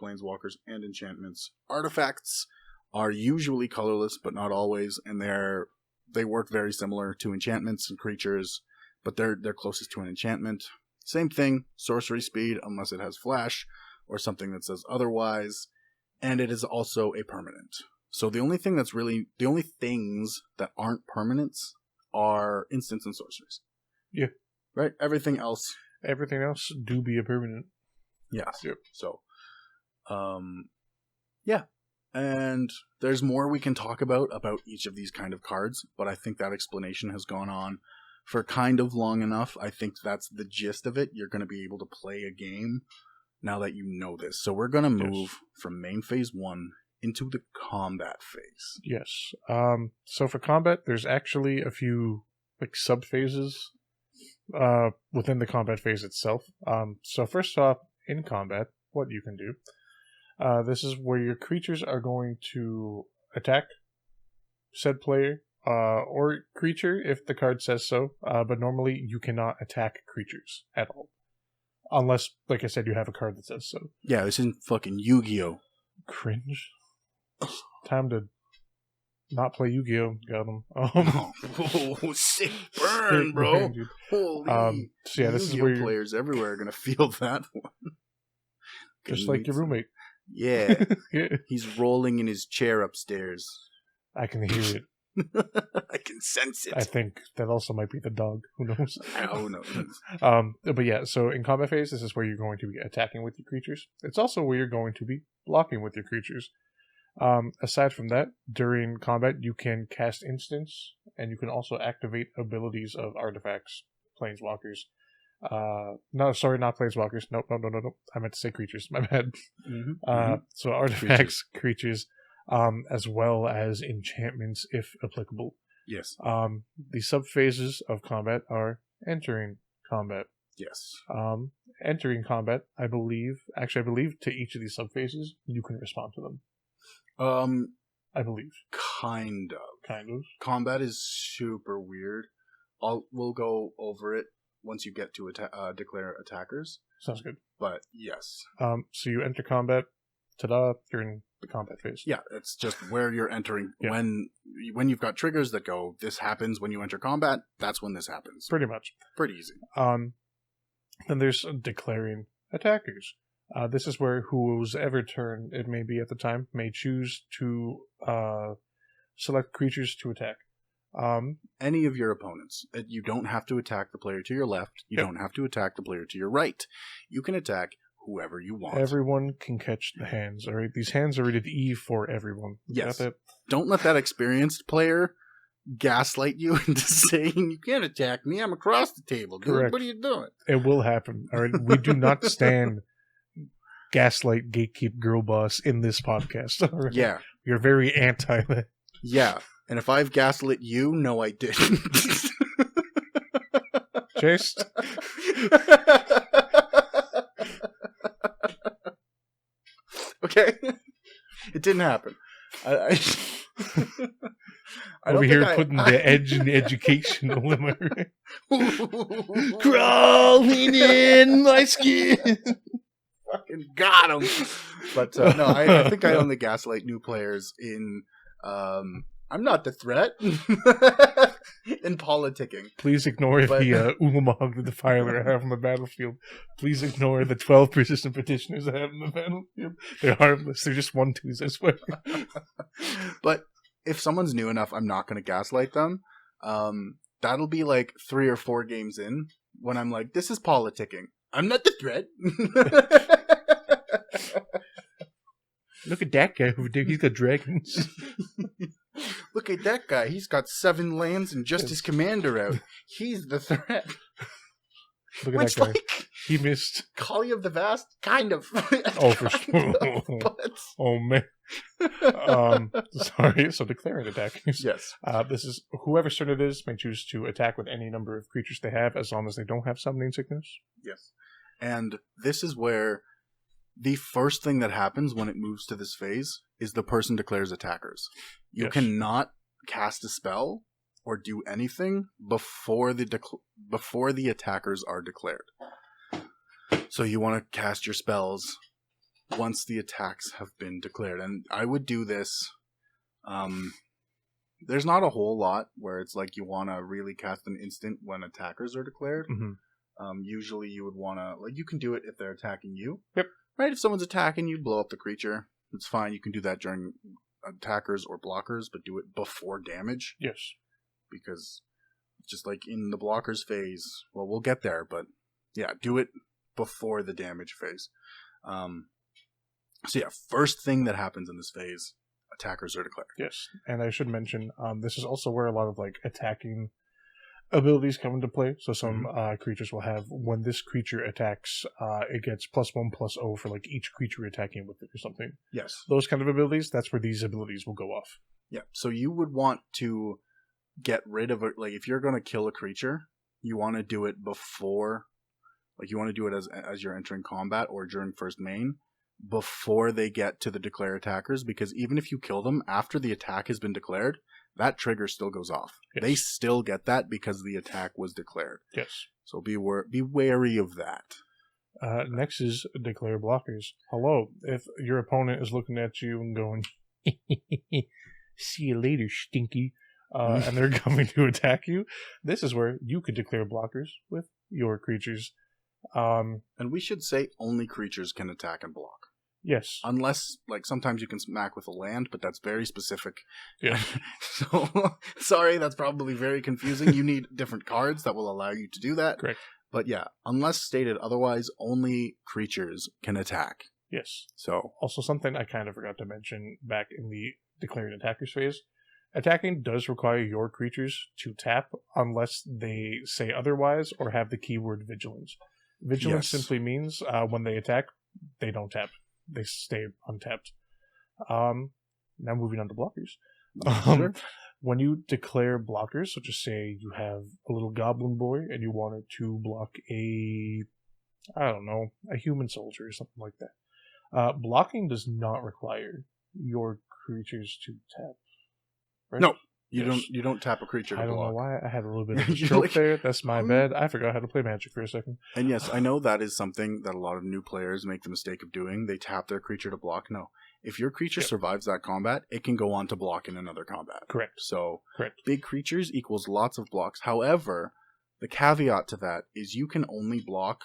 [SPEAKER 2] planeswalkers, and enchantments. Artifacts are usually colorless, but not always, and they work very similar to enchantments and creatures, but they're closest to an enchantment. Same thing, sorcery speed, unless it has flash or something that says otherwise, and it is also a permanent. So the only things that aren't permanents are instants and sorceries.
[SPEAKER 3] Yeah.
[SPEAKER 2] Right? Everything else
[SPEAKER 3] do be a permanent.
[SPEAKER 2] Yeah.
[SPEAKER 3] Yep.
[SPEAKER 2] So, yeah. And there's more we can talk about each of these kind of cards, but I think that explanation has gone on for kind of long enough. I think that's the gist of it. You're going to be able to play a game now that you know this. So we're going to move from main phase 1 into the combat phase.
[SPEAKER 3] Yes. So for combat, there's actually a few sub phases within the combat phase itself. So first off, in combat, what you can do. This is where your creatures are going to attack said player or creature if the card says so. But normally you cannot attack creatures at all. Unless, like I said, you have a card that says so.
[SPEAKER 2] Yeah, this isn't fucking Yu-Gi-Oh!
[SPEAKER 3] Cringe. Time to not play Yu-Gi-Oh! Got him.
[SPEAKER 2] Oh, sick burn, bro.
[SPEAKER 3] Dude.
[SPEAKER 2] Holy.
[SPEAKER 3] So yeah, this is
[SPEAKER 2] Yu-Gi-Oh!
[SPEAKER 3] where
[SPEAKER 2] players everywhere are going to feel that one.
[SPEAKER 3] Just like your roommate.
[SPEAKER 2] Yeah.
[SPEAKER 3] Yeah.
[SPEAKER 2] He's rolling in his chair upstairs.
[SPEAKER 3] I can hear it.
[SPEAKER 2] I can sense it.
[SPEAKER 3] I think that also might be the dog. Who knows?
[SPEAKER 2] Oh, no.
[SPEAKER 3] But yeah, so in combat phase, this is where you're going to be attacking with your creatures. It's also where you're going to be blocking with your creatures. Aside from that, during combat, you can cast instants, and you can also activate abilities of artifacts, planeswalkers. Not planeswalkers. Nope. I meant to say creatures. My bad.
[SPEAKER 2] Mm-hmm.
[SPEAKER 3] So artifacts, creatures, as well as enchantments, if applicable.
[SPEAKER 2] Yes.
[SPEAKER 3] The sub-phases of combat are entering combat.
[SPEAKER 2] Yes.
[SPEAKER 3] Entering combat, I believe to each of these sub-phases, you can respond to them. I believe.
[SPEAKER 2] Kind of. Combat is super weird. We'll go over it once you get to declare attackers.
[SPEAKER 3] Sounds good.
[SPEAKER 2] But yes.
[SPEAKER 3] So you enter combat. Ta-da! You're in the combat phase.
[SPEAKER 2] Yeah, it's just where you're entering. Yeah. When you've got triggers that go, this happens when you enter combat. That's when this happens.
[SPEAKER 3] Pretty much.
[SPEAKER 2] Pretty easy.
[SPEAKER 3] Then there's declaring attackers. This is where whoever turn it may be at the time may choose to select creatures to attack.
[SPEAKER 2] Any of your opponents. You don't have to attack the player to your left. You don't have to attack the player to your right. You can attack whoever you want.
[SPEAKER 3] Everyone can catch the hands. All right, these hands are rated E for everyone.
[SPEAKER 2] Yes. Don't let that experienced player gaslight you into saying you can't attack me. I'm across the table. Dude.
[SPEAKER 3] Correct.
[SPEAKER 2] What are you doing?
[SPEAKER 3] It will happen. All right, we do not stand gaslight, gatekeep, girl boss in this podcast. Right?
[SPEAKER 2] Yeah,
[SPEAKER 3] you're very anti that.
[SPEAKER 2] Yeah, and if I've gaslit you, no, I didn't.
[SPEAKER 3] Just.
[SPEAKER 2] Okay, it didn't happen. I
[SPEAKER 3] Over here putting the edge in educational. Crawling in my skin.
[SPEAKER 2] Fucking got him. But no, I think I only gaslight new players in. I'm not the threat in politicking.
[SPEAKER 3] Please ignore the Ulamog, the Defiler I have on the battlefield. Please ignore the 12 persistent petitioners I have on the battlefield. They're harmless. They're just 1/2s, I swear.
[SPEAKER 2] But if someone's new enough, I'm not going to gaslight them. That'll be like 3 or 4 games in when I'm like, this is politicking. I'm not the threat.
[SPEAKER 3] Look at that guy over there. He's got dragons.
[SPEAKER 2] Look at that guy. He's got 7 lands and just his commander out. He's the threat.
[SPEAKER 3] Look at that guy. Like, he missed.
[SPEAKER 2] Kali of the Vast? Kind of.
[SPEAKER 3] Oh, for sure. Oh, man. Sorry. So declaring attackers.
[SPEAKER 2] Yes.
[SPEAKER 3] This is whoever's turn it is may choose to attack with any number of creatures they have as long as they don't have summoning sickness.
[SPEAKER 2] Yes. And this is where the first thing that happens when it moves to this phase is the person declares attackers. You cannot cast a spell or do anything before the attackers are declared. So you want to cast your spells once the attacks have been declared. And I would do this. There's not a whole lot where it's like you want to really cast an instant when attackers are declared.
[SPEAKER 3] Mm-hmm.
[SPEAKER 2] Usually you would want to, like, you can do it if they're attacking you.
[SPEAKER 3] Yep.
[SPEAKER 2] Right? If someone's attacking you, blow up the creature. It's fine. You can do that during attackers or blockers, but do it before damage.
[SPEAKER 3] Yes.
[SPEAKER 2] Because just like in the blockers phase, well, we'll get there, but yeah, do it before the damage phase. So yeah, first thing that happens in this phase, attackers are declared.
[SPEAKER 3] Yes, and I should mention, this is also where a lot of like attacking abilities come into play. So some creatures will have, when this creature attacks, it gets +1/+0 for like each creature attacking with it or something.
[SPEAKER 2] Yes.
[SPEAKER 3] Those kind of abilities, that's where these abilities will go off.
[SPEAKER 2] Yeah, so you would want to get rid of it. Like, if you're going to kill a creature, you want to do it before, like, you want to do it as you're entering combat or during first main, before they get to the declare attackers, because even if you kill them after the attack has been declared, that trigger still goes off.
[SPEAKER 3] Yes.
[SPEAKER 2] They still get that because the attack was declared.
[SPEAKER 3] Yes.
[SPEAKER 2] So be wary of that.
[SPEAKER 3] Next is declare blockers. Hello, if your opponent is looking at you and going, see you later, stinky, and they're coming to attack you, this is where you could declare blockers with your creatures.
[SPEAKER 2] And we should say only creatures can attack and block.
[SPEAKER 3] Yes.
[SPEAKER 2] Unless, like, sometimes you can smack with a land, but that's very specific.
[SPEAKER 3] Yeah.
[SPEAKER 2] So, sorry, that's probably very confusing. You need different cards that will allow you to do that.
[SPEAKER 3] Correct.
[SPEAKER 2] But yeah, unless stated otherwise, only creatures can attack.
[SPEAKER 3] Yes.
[SPEAKER 2] So,
[SPEAKER 3] also something I kind of forgot to mention back in the declaring attackers phase, attacking does require your creatures to tap unless they say otherwise or have the keyword vigilance. Vigilance simply means when they attack, they don't tap. They stay untapped. Now moving on to blockers.
[SPEAKER 2] Sure.
[SPEAKER 3] When you declare blockers, so just say you have a little goblin boy and you wanted to block a human soldier or something like that. Blocking does not require your creatures to tap. Right?
[SPEAKER 2] No. You don't tap a creature to block.
[SPEAKER 3] I don't know why I had a little bit of a stroke there. That's my bad. I forgot how to play Magic for a second.
[SPEAKER 2] And yes, I know that is something that a lot of new players make the mistake of doing. They tap their creature to block. No. If your creature survives that combat, it can go on to block in another combat.
[SPEAKER 3] Correct.
[SPEAKER 2] So,
[SPEAKER 3] correct.
[SPEAKER 2] Big creatures equals lots of blocks. However, the caveat to that is you can only block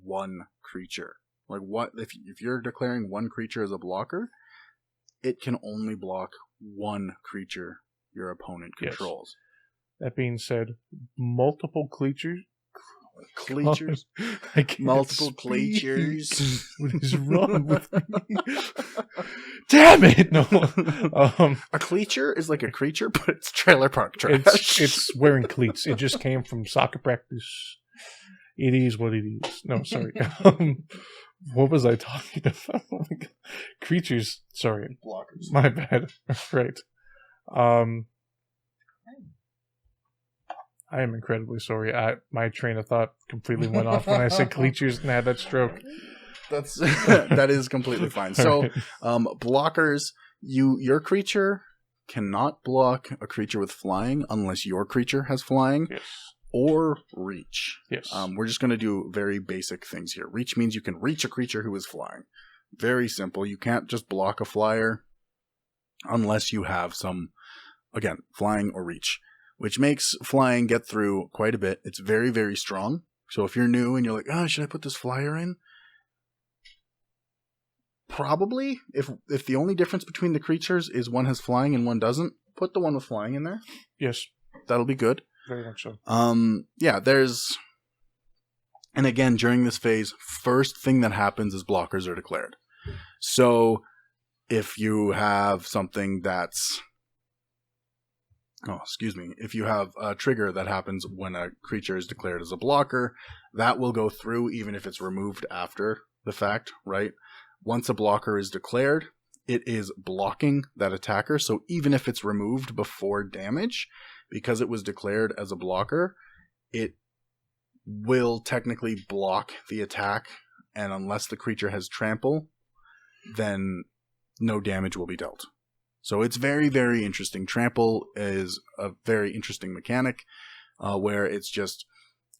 [SPEAKER 2] one creature. Like, what if you're declaring one creature as a blocker, it can only block one creature your opponent controls.
[SPEAKER 3] Yes. That being said, multiple creatures.
[SPEAKER 2] Multiple creatures.
[SPEAKER 3] What is wrong with me? Damn it! No.
[SPEAKER 2] A creature is like a creature, but it's trailer park trash.
[SPEAKER 3] It's wearing cleats. It just came from soccer practice. It is what it is. No, sorry. What was I talking about? Creatures. Sorry.
[SPEAKER 2] Blockers.
[SPEAKER 3] My bad. Right. I am incredibly sorry. My train of thought completely went off when I said creatures and had that stroke.
[SPEAKER 2] That is completely fine. So, blockers, your creature cannot block a creature with flying unless your creature has flying.
[SPEAKER 3] Yes.
[SPEAKER 2] Or reach.
[SPEAKER 3] Yes.
[SPEAKER 2] We're just going to do very basic things here. Reach means you can reach a creature who is flying. Very simple. You can't just block a flyer unless you have some, again, flying or reach, which makes flying get through quite a bit. It's very, very strong. So if you're new and you're like, oh, should I put this flyer in? Probably. If the only difference between the creatures is one has flying and one doesn't, put the one with flying in there.
[SPEAKER 3] Yes.
[SPEAKER 2] That'll be good.
[SPEAKER 3] Very much so.
[SPEAKER 2] Yeah, and again, during this phase, first thing that happens is blockers are declared. So, if you have something that's, if you have a trigger that happens when a creature is declared as a blocker, that will go through even if it's removed after the fact, right? Once a blocker is declared, it is blocking that attacker, so even if it's removed before damage, because it was declared as a blocker, it will technically block the attack, and unless the creature has trample, then no damage will be dealt. So it's very, very interesting. Trample is a very interesting mechanic, where it's just,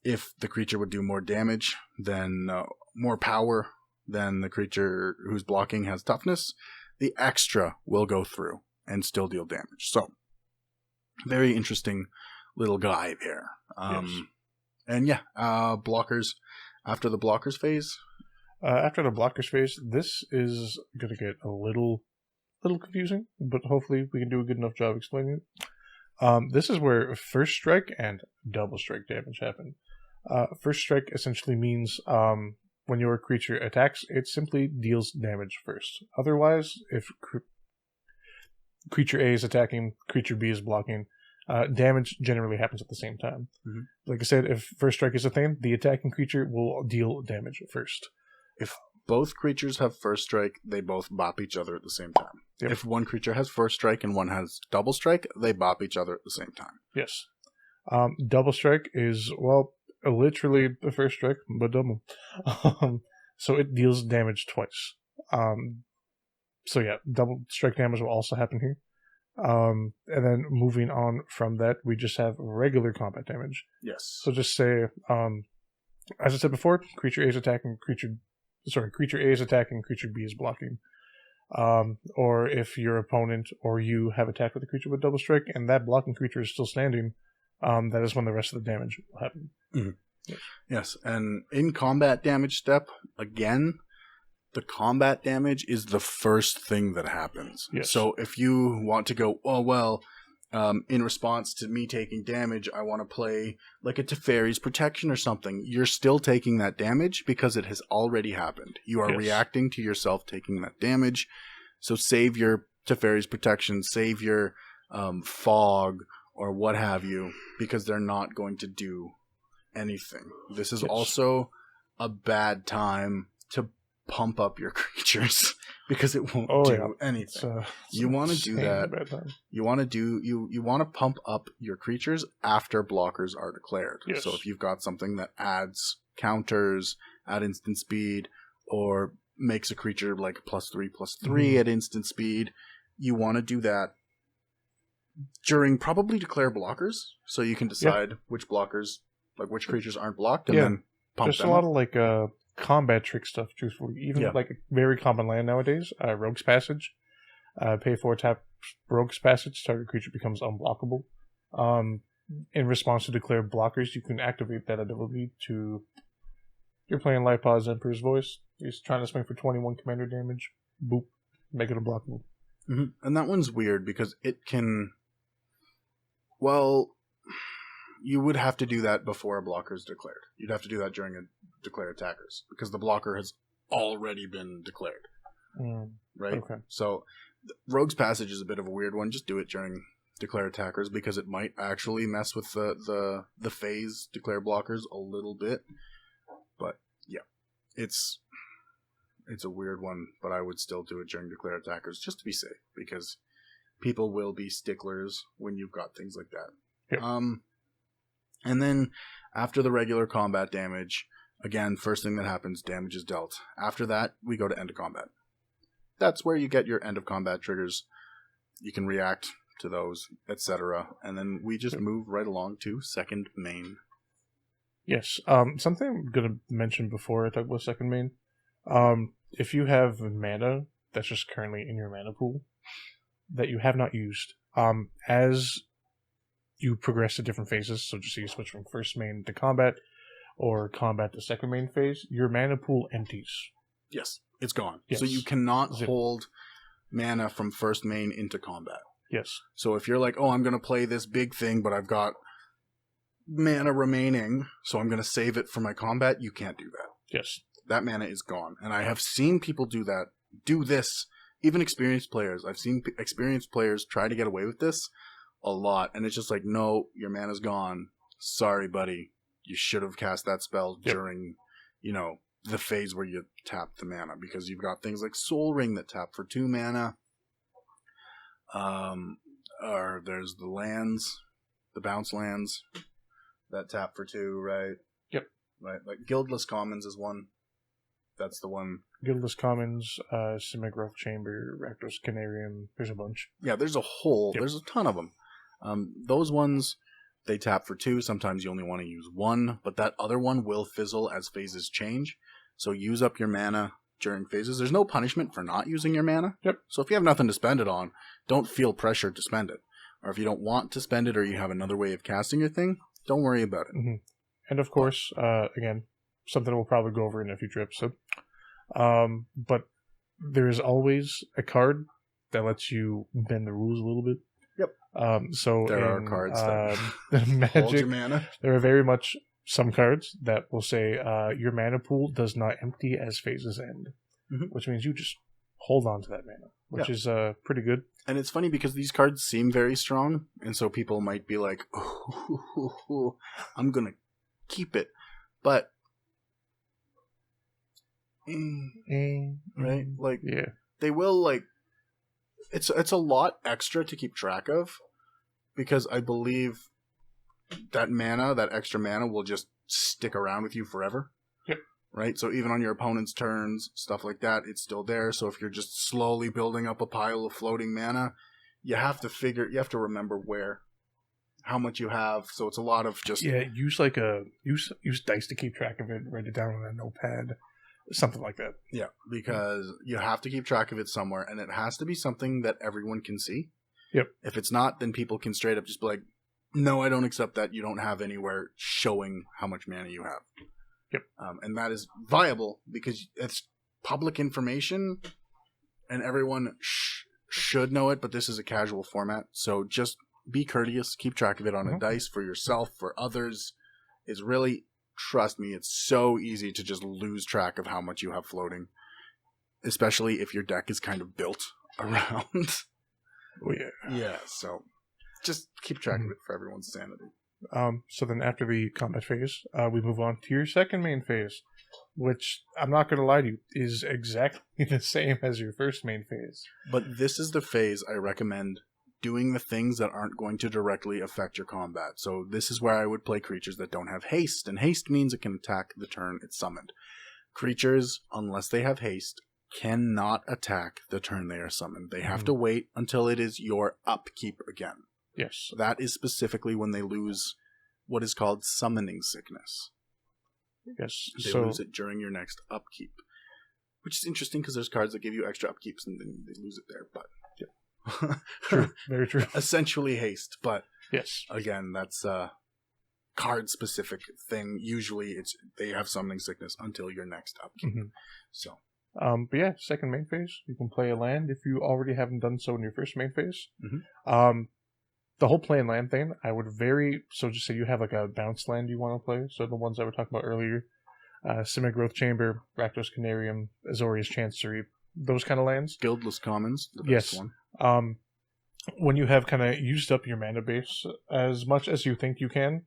[SPEAKER 2] if the creature would do more damage, then more power then the creature who's blocking has toughness. The extra will go through and still deal damage. So, very interesting little guy there.
[SPEAKER 3] Yes.
[SPEAKER 2] And yeah, blockers. After the blockers phase?
[SPEAKER 3] After the blockers phase, this is going to get a little confusing, but hopefully we can do a good enough job explaining it. This is where first strike and double strike damage happen. First strike essentially means when your creature attacks, it simply deals damage first. Otherwise, if creature A is attacking, creature B is blocking, damage generally happens at the same time.
[SPEAKER 2] Mm-hmm.
[SPEAKER 3] Like I said, if first strike is a thing, the attacking creature will deal damage first.
[SPEAKER 2] If both creatures have first strike, they both bop each other at the same time.
[SPEAKER 3] Yep.
[SPEAKER 2] If one creature has first strike and one has double strike, they bop each other at the same time.
[SPEAKER 3] Yes. Double strike is, well, literally the first strike, but double. So it deals damage twice. So yeah, double strike damage will also happen here. And then moving on from that, we just have regular combat damage.
[SPEAKER 2] Yes.
[SPEAKER 3] So just say, as I said before, creature A is attacking, creature A is attacking, creature B is blocking. Or if your opponent or you have attacked with a creature with double strike and that blocking creature is still standing, that is when the rest of the damage will happen.
[SPEAKER 2] Mm-hmm. Yes, and in combat damage step, again, the combat damage is the first thing that happens.
[SPEAKER 3] Yes.
[SPEAKER 2] So if you want to go, oh, well, in response to me taking damage, I want to play like a Teferi's Protection or something, you're still taking that damage because it has already happened. You are reacting to yourself taking that damage. So save your Teferi's Protection, save your Fog or what have you, because they're not going to do anything. This is also a bad time to pump up your creatures because it won't do anything. You want to do that. You want to pump up your creatures after blockers are declared.
[SPEAKER 3] Yes.
[SPEAKER 2] So if you've got something that adds counters at instant speed or makes a creature like +3/+3 at instant speed, you want to do that during probably declare blockers, so you can decide which blockers, like which creatures aren't blocked, and then pump
[SPEAKER 3] There's
[SPEAKER 2] them
[SPEAKER 3] a lot
[SPEAKER 2] up.
[SPEAKER 3] of like combat trick stuff, truthfully. Even like a very common land nowadays, Rogue's Passage. Pay 4 tap Rogue's Passage, target creature becomes unblockable. In response to declare blockers, you can activate that ability to... You're playing Lifepaws Emperor's Voice. He's trying to swing for 21 commander damage. Boop. Make it unblockable.
[SPEAKER 2] Mm-hmm. And that one's weird because it can... Well, you would have to do that before a blocker is declared. You'd have to do that during a declare attackers because the blocker has already been declared. Right? Okay. So Rogue's Passage is a bit of a weird one. Just do it during declare attackers because it might actually mess with the phase declare blockers a little bit. But yeah, it's a weird one, but I would still do it during declare attackers just to be safe because people will be sticklers when you've got things like that.
[SPEAKER 3] Yep.
[SPEAKER 2] And then after the regular combat damage, again, first thing that happens, damage is dealt. After that, we go to end of combat. That's where you get your end of combat triggers. You can react to those, etc. And then we just move right along to second main.
[SPEAKER 3] Yes. Something I'm going to mention before I talk about second main. If you have mana that's just currently in your mana pool that you have not used, as you progress to different phases, so just you switch from first main to combat or combat to second main phase, your mana pool empties.
[SPEAKER 2] Yes, it's gone.
[SPEAKER 3] Yes.
[SPEAKER 2] So you cannot hold mana from first main into combat.
[SPEAKER 3] Yes.
[SPEAKER 2] So if you're like, oh, I'm going to play this big thing, but I've got mana remaining, so I'm going to save it for my combat, you can't do that.
[SPEAKER 3] Yes.
[SPEAKER 2] That mana is gone. And I have seen people do this, even experienced players. I've seen experienced players try to get away with this a lot, and it's just like, no, your mana's gone. Sorry, buddy. You should have cast that spell during, the phase where you tap the mana, because you've got things like Soul Ring that tap for 2 mana. Or there's the lands, the bounce lands that tap for 2, right?
[SPEAKER 3] Yep.
[SPEAKER 2] Right, like Guildless Commons is one. That's the one.
[SPEAKER 3] Guildless Commons, Simic Rough Chamber, Rakdos Canarium. There's a bunch.
[SPEAKER 2] Yeah, there's a ton of them. Those ones, they tap for 2. Sometimes you only want to use 1, but that other one will fizzle as phases change. So use up your mana during phases. There's no punishment for not using your mana.
[SPEAKER 3] Yep.
[SPEAKER 2] So if you have nothing to spend it on, don't feel pressured to spend it. Or if you don't want to spend it or you have another way of casting your thing, don't worry about it.
[SPEAKER 3] Mm-hmm. And of course, again, something we'll probably go over in a future episode. But there is always a card that lets you bend the rules a little bit.
[SPEAKER 2] Yep.
[SPEAKER 3] So
[SPEAKER 2] there are cards that hold
[SPEAKER 3] Magic,
[SPEAKER 2] your mana.
[SPEAKER 3] there are very much some cards that will say your mana pool does not empty as phases end, which means you just hold on to that mana, which is pretty good.
[SPEAKER 2] And it's funny because these cards seem very strong, and so people might be like, "Oh, I'm gonna keep it," but right, like
[SPEAKER 3] yeah,
[SPEAKER 2] they will like. It's a lot extra to keep track of, because I believe that mana, that extra mana, will just stick around with you forever.
[SPEAKER 3] Yep.
[SPEAKER 2] Right? So even on your opponent's turns, stuff like that, it's still there. So if you're just slowly building up a pile of floating mana, you have to remember how much you have. So it's a lot of just...
[SPEAKER 3] Yeah, use dice to keep track of it, write it down on a notepad, something like that.
[SPEAKER 2] Yeah, because you have to keep track of it somewhere, and it has to be something that everyone can see.
[SPEAKER 3] Yep.
[SPEAKER 2] If it's not, then people can straight up just be like, no, I don't accept that. You don't have anywhere showing how much mana you have.
[SPEAKER 3] Yep.
[SPEAKER 2] And that is viable because it's public information and everyone should know it, but this is a casual format. So just be courteous. Keep track of it on a dice for yourself, for others. It's really, trust me, it's so easy to just lose track of how much you have floating, especially if your deck is kind of built around.
[SPEAKER 3] Oh, yeah.
[SPEAKER 2] Yeah, so just keep track of it for everyone's sanity.
[SPEAKER 3] So then after the combat phase, we move on to your second main phase, which, I'm not going to lie to you, is exactly the same as your first main phase.
[SPEAKER 2] But this is the phase I recommend doing the things that aren't going to directly affect your combat. So this is where I would play creatures that don't have haste, and haste means it can attack the turn it's summoned. Creatures, unless they have haste, cannot attack the turn they are summoned. They have to wait until it is your upkeep again.
[SPEAKER 3] Yes.
[SPEAKER 2] That is specifically when they lose what is called summoning sickness.
[SPEAKER 3] Yes.
[SPEAKER 2] They lose it during your next upkeep. Which is interesting because there's cards that give you extra upkeeps and then they lose it there, but
[SPEAKER 3] yeah. True. Very true.
[SPEAKER 2] Essentially haste, but
[SPEAKER 3] yes.
[SPEAKER 2] Again, that's a card specific thing. Usually they have summoning sickness until your next upkeep. So
[SPEAKER 3] but yeah, second main phase, you can play a land if you already haven't done so in your first main phase. The whole play and land thing, I would so just say you have like a bounce land you want to play, so the ones I were talking about earlier, Semi-Growth Chamber, Rakdos Canarium, Azorius Chancery, those kind of lands.
[SPEAKER 2] Guildless Commons, the best one.
[SPEAKER 3] When you have kind of used up your mana base as much as you think you can,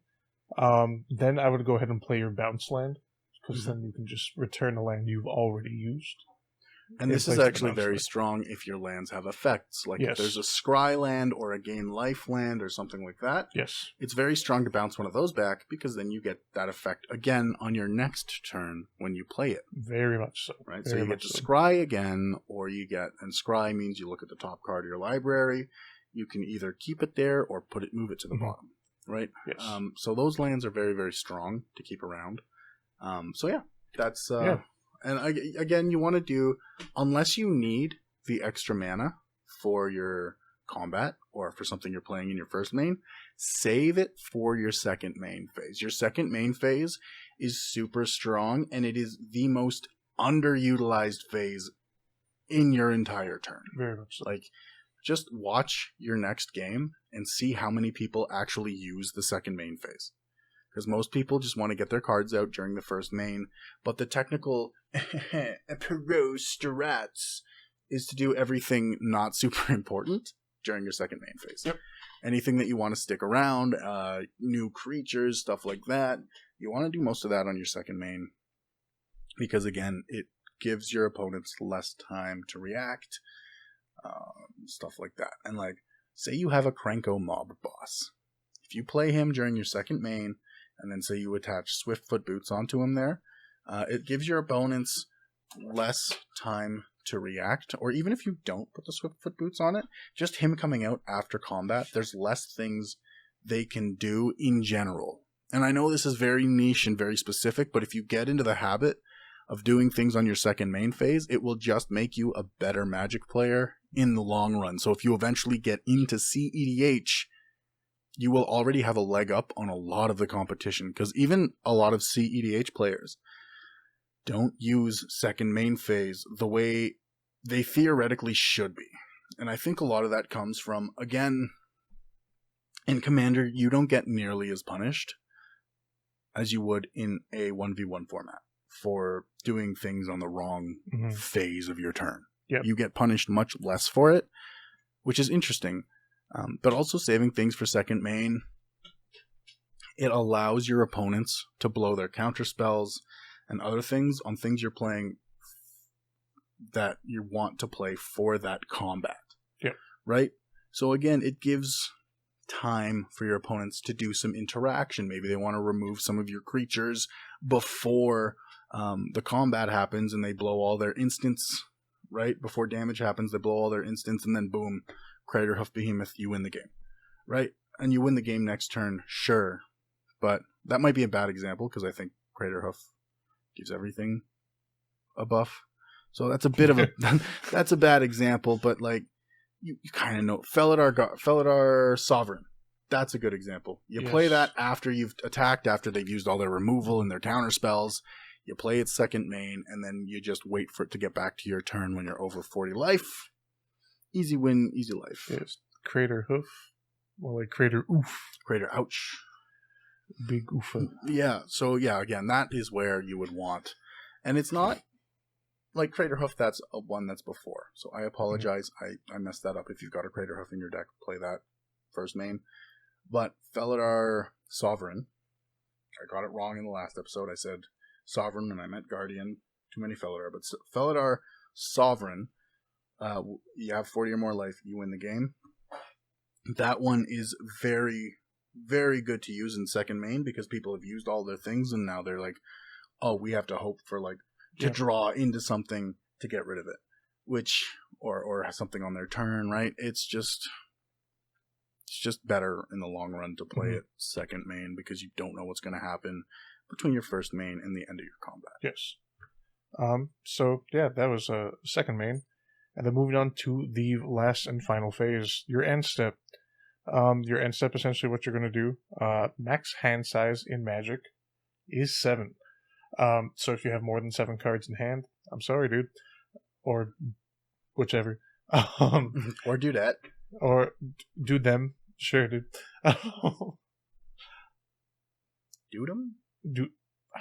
[SPEAKER 3] then I would go ahead and play your bounce land, because then you can just return a land you've already used.
[SPEAKER 2] And this is actually very strong if your lands have effects. Like if there's a scry land or a gain life land or something like that.
[SPEAKER 3] Yes.
[SPEAKER 2] It's very strong to bounce one of those back because then you get that effect again on your next turn when you play it.
[SPEAKER 3] Very much so.
[SPEAKER 2] Right?
[SPEAKER 3] Very
[SPEAKER 2] so you get to scry again, or and scry means you look at the top card of your library. You can either keep it there or move it to the bottom. Right?
[SPEAKER 3] Yes.
[SPEAKER 2] So those lands are very, very strong to keep around. So yeah, that's... And again, you want to do, unless you need the extra mana for your combat or for something you're playing in your first main, save it for your second main phase. Your second main phase is super strong, and it is the most underutilized phase in your entire turn.
[SPEAKER 3] Very much so.
[SPEAKER 2] Like, just watch your next game and see how many people actually use the second main phase. Because most people just want to get their cards out during the first main, but the technical pro strats is to do everything not super important during your second main phase.
[SPEAKER 3] Yep.
[SPEAKER 2] Anything that you want to stick around, new creatures, stuff like that, you want to do most of that on your second main. Because again, it gives your opponents less time to react, stuff like that. And like, say you have a Krenko mob boss. If you play him during your second main, and then say you attach Swiftfoot Boots onto him there, it gives your opponents less time to react. Or even if you don't put the Swiftfoot Boots on it, just him coming out after combat, there's less things they can do in general. And I know this is very niche and very specific, but if you get into the habit of doing things on your second main phase, it will just make you a better Magic player in the long run. So if you eventually get into CEDH, you will already have a leg up on a lot of the competition, because even a lot of CEDH players don't use second main phase the way they theoretically should be. And I think a lot of that comes from, again, in Commander, you don't get nearly as punished as you would in a 1v1 format for doing things on the wrong phase of your turn.
[SPEAKER 3] Yep.
[SPEAKER 2] You get punished much less for it, which is interesting. But also saving things for second main, it allows your opponents to blow their counter spells and other things on things you're playing that you want to play for that combat.
[SPEAKER 3] Yep.
[SPEAKER 2] Right? So again, it gives time for your opponents to do some interaction. Maybe they want to remove some of your creatures before the combat happens, and they blow all their instants, right? Before damage happens, they blow all their instants, and then boom, Craterhoof Behemoth, you win the game, right? And you win the game next turn, sure. But that might be a bad example, because I think Craterhoof gives everything a buff. So that's a bit of a that's a bad example, but like you kind of know Felidar Sovereign. That's a good example. You play that after you've attacked, after they've used all their removal and their counter spells. You play its second main, and then you just wait for it to get back to your turn when you're over 40 life. Easy win, easy life.
[SPEAKER 3] Yes. Craterhoof. More like Crater Oof.
[SPEAKER 2] Crater Ouch.
[SPEAKER 3] Big Oofa.
[SPEAKER 2] Yeah, so yeah, again, that is where you would want. And it's not like Craterhoof, that's a one that's before. So I apologize. I messed that up. If you've got a Craterhoof in your deck, play that first main. But Felidar Sovereign, I got it wrong in the last episode. I said Sovereign and I meant Guardian. Too many Felidar. But Felidar Sovereign, you have 40 or more life, you win the game. That one is very, very good to use in second main, because people have used all their things and now they're like, oh, we have to hope for like to draw into something to get rid of it, which or something on their turn, right? It's just better in the long run to play it second main, because you don't know what's going to happen between your first main and the end of your combat.
[SPEAKER 3] Yes. So yeah, that was second main, and then moving on to the last and final phase, your end step. Your end step, essentially what you're going to do, max hand size in Magic is 7. So if you have more than 7 cards in hand, I'm sorry, dude. Or whichever.
[SPEAKER 2] Or do that.
[SPEAKER 3] Or do them. Sure, dude.
[SPEAKER 2] Do them?
[SPEAKER 3] I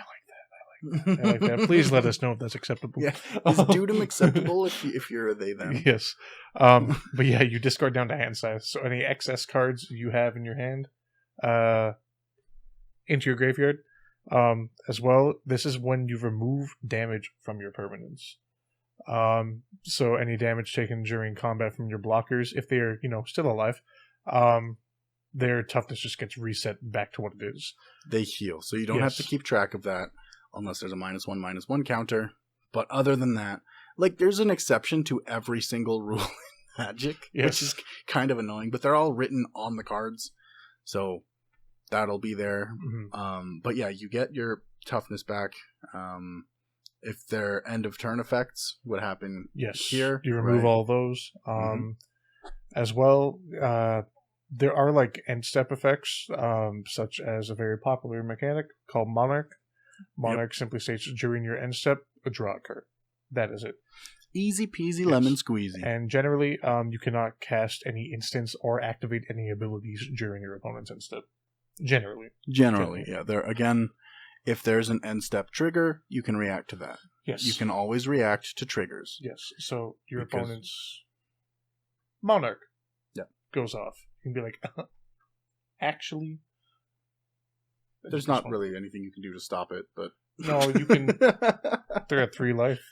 [SPEAKER 3] like that. Please let us know if that's acceptable.
[SPEAKER 2] Yeah. Is dudum acceptable if you're a they them?
[SPEAKER 3] Yes. But yeah, you discard down to hand size. So any excess cards you have in your hand, into your graveyard. As well, this is when you remove damage from your permanents. So any damage taken during combat from your blockers, if they're, still alive, their toughness just gets reset back to what it is.
[SPEAKER 2] They heal, so you don't have to keep track of that unless there's a -1/-1 counter. But other than that, like, there's an exception to every single rule in Magic, which is kind of annoying, but they're all written on the cards, so that'll be there. But yeah, you get your toughness back. If their end of turn effects would happen here,
[SPEAKER 3] you remove all those. As well, there are like end step effects, such as a very popular mechanic called Monarch. Monarch simply states during your end step, draw a card. That is it.
[SPEAKER 2] Easy peasy lemon squeezy.
[SPEAKER 3] And generally, you cannot cast any instants or activate any abilities during your opponent's end step. Generally,
[SPEAKER 2] yeah. There again, if there's an end step trigger, you can react to that.
[SPEAKER 3] Yes,
[SPEAKER 2] you can always react to triggers.
[SPEAKER 3] Yes. So your opponent's Monarch, goes off. You can be like, actually,
[SPEAKER 2] there's not really anything you can do to stop it, but
[SPEAKER 3] no, you can. They're at 3 life.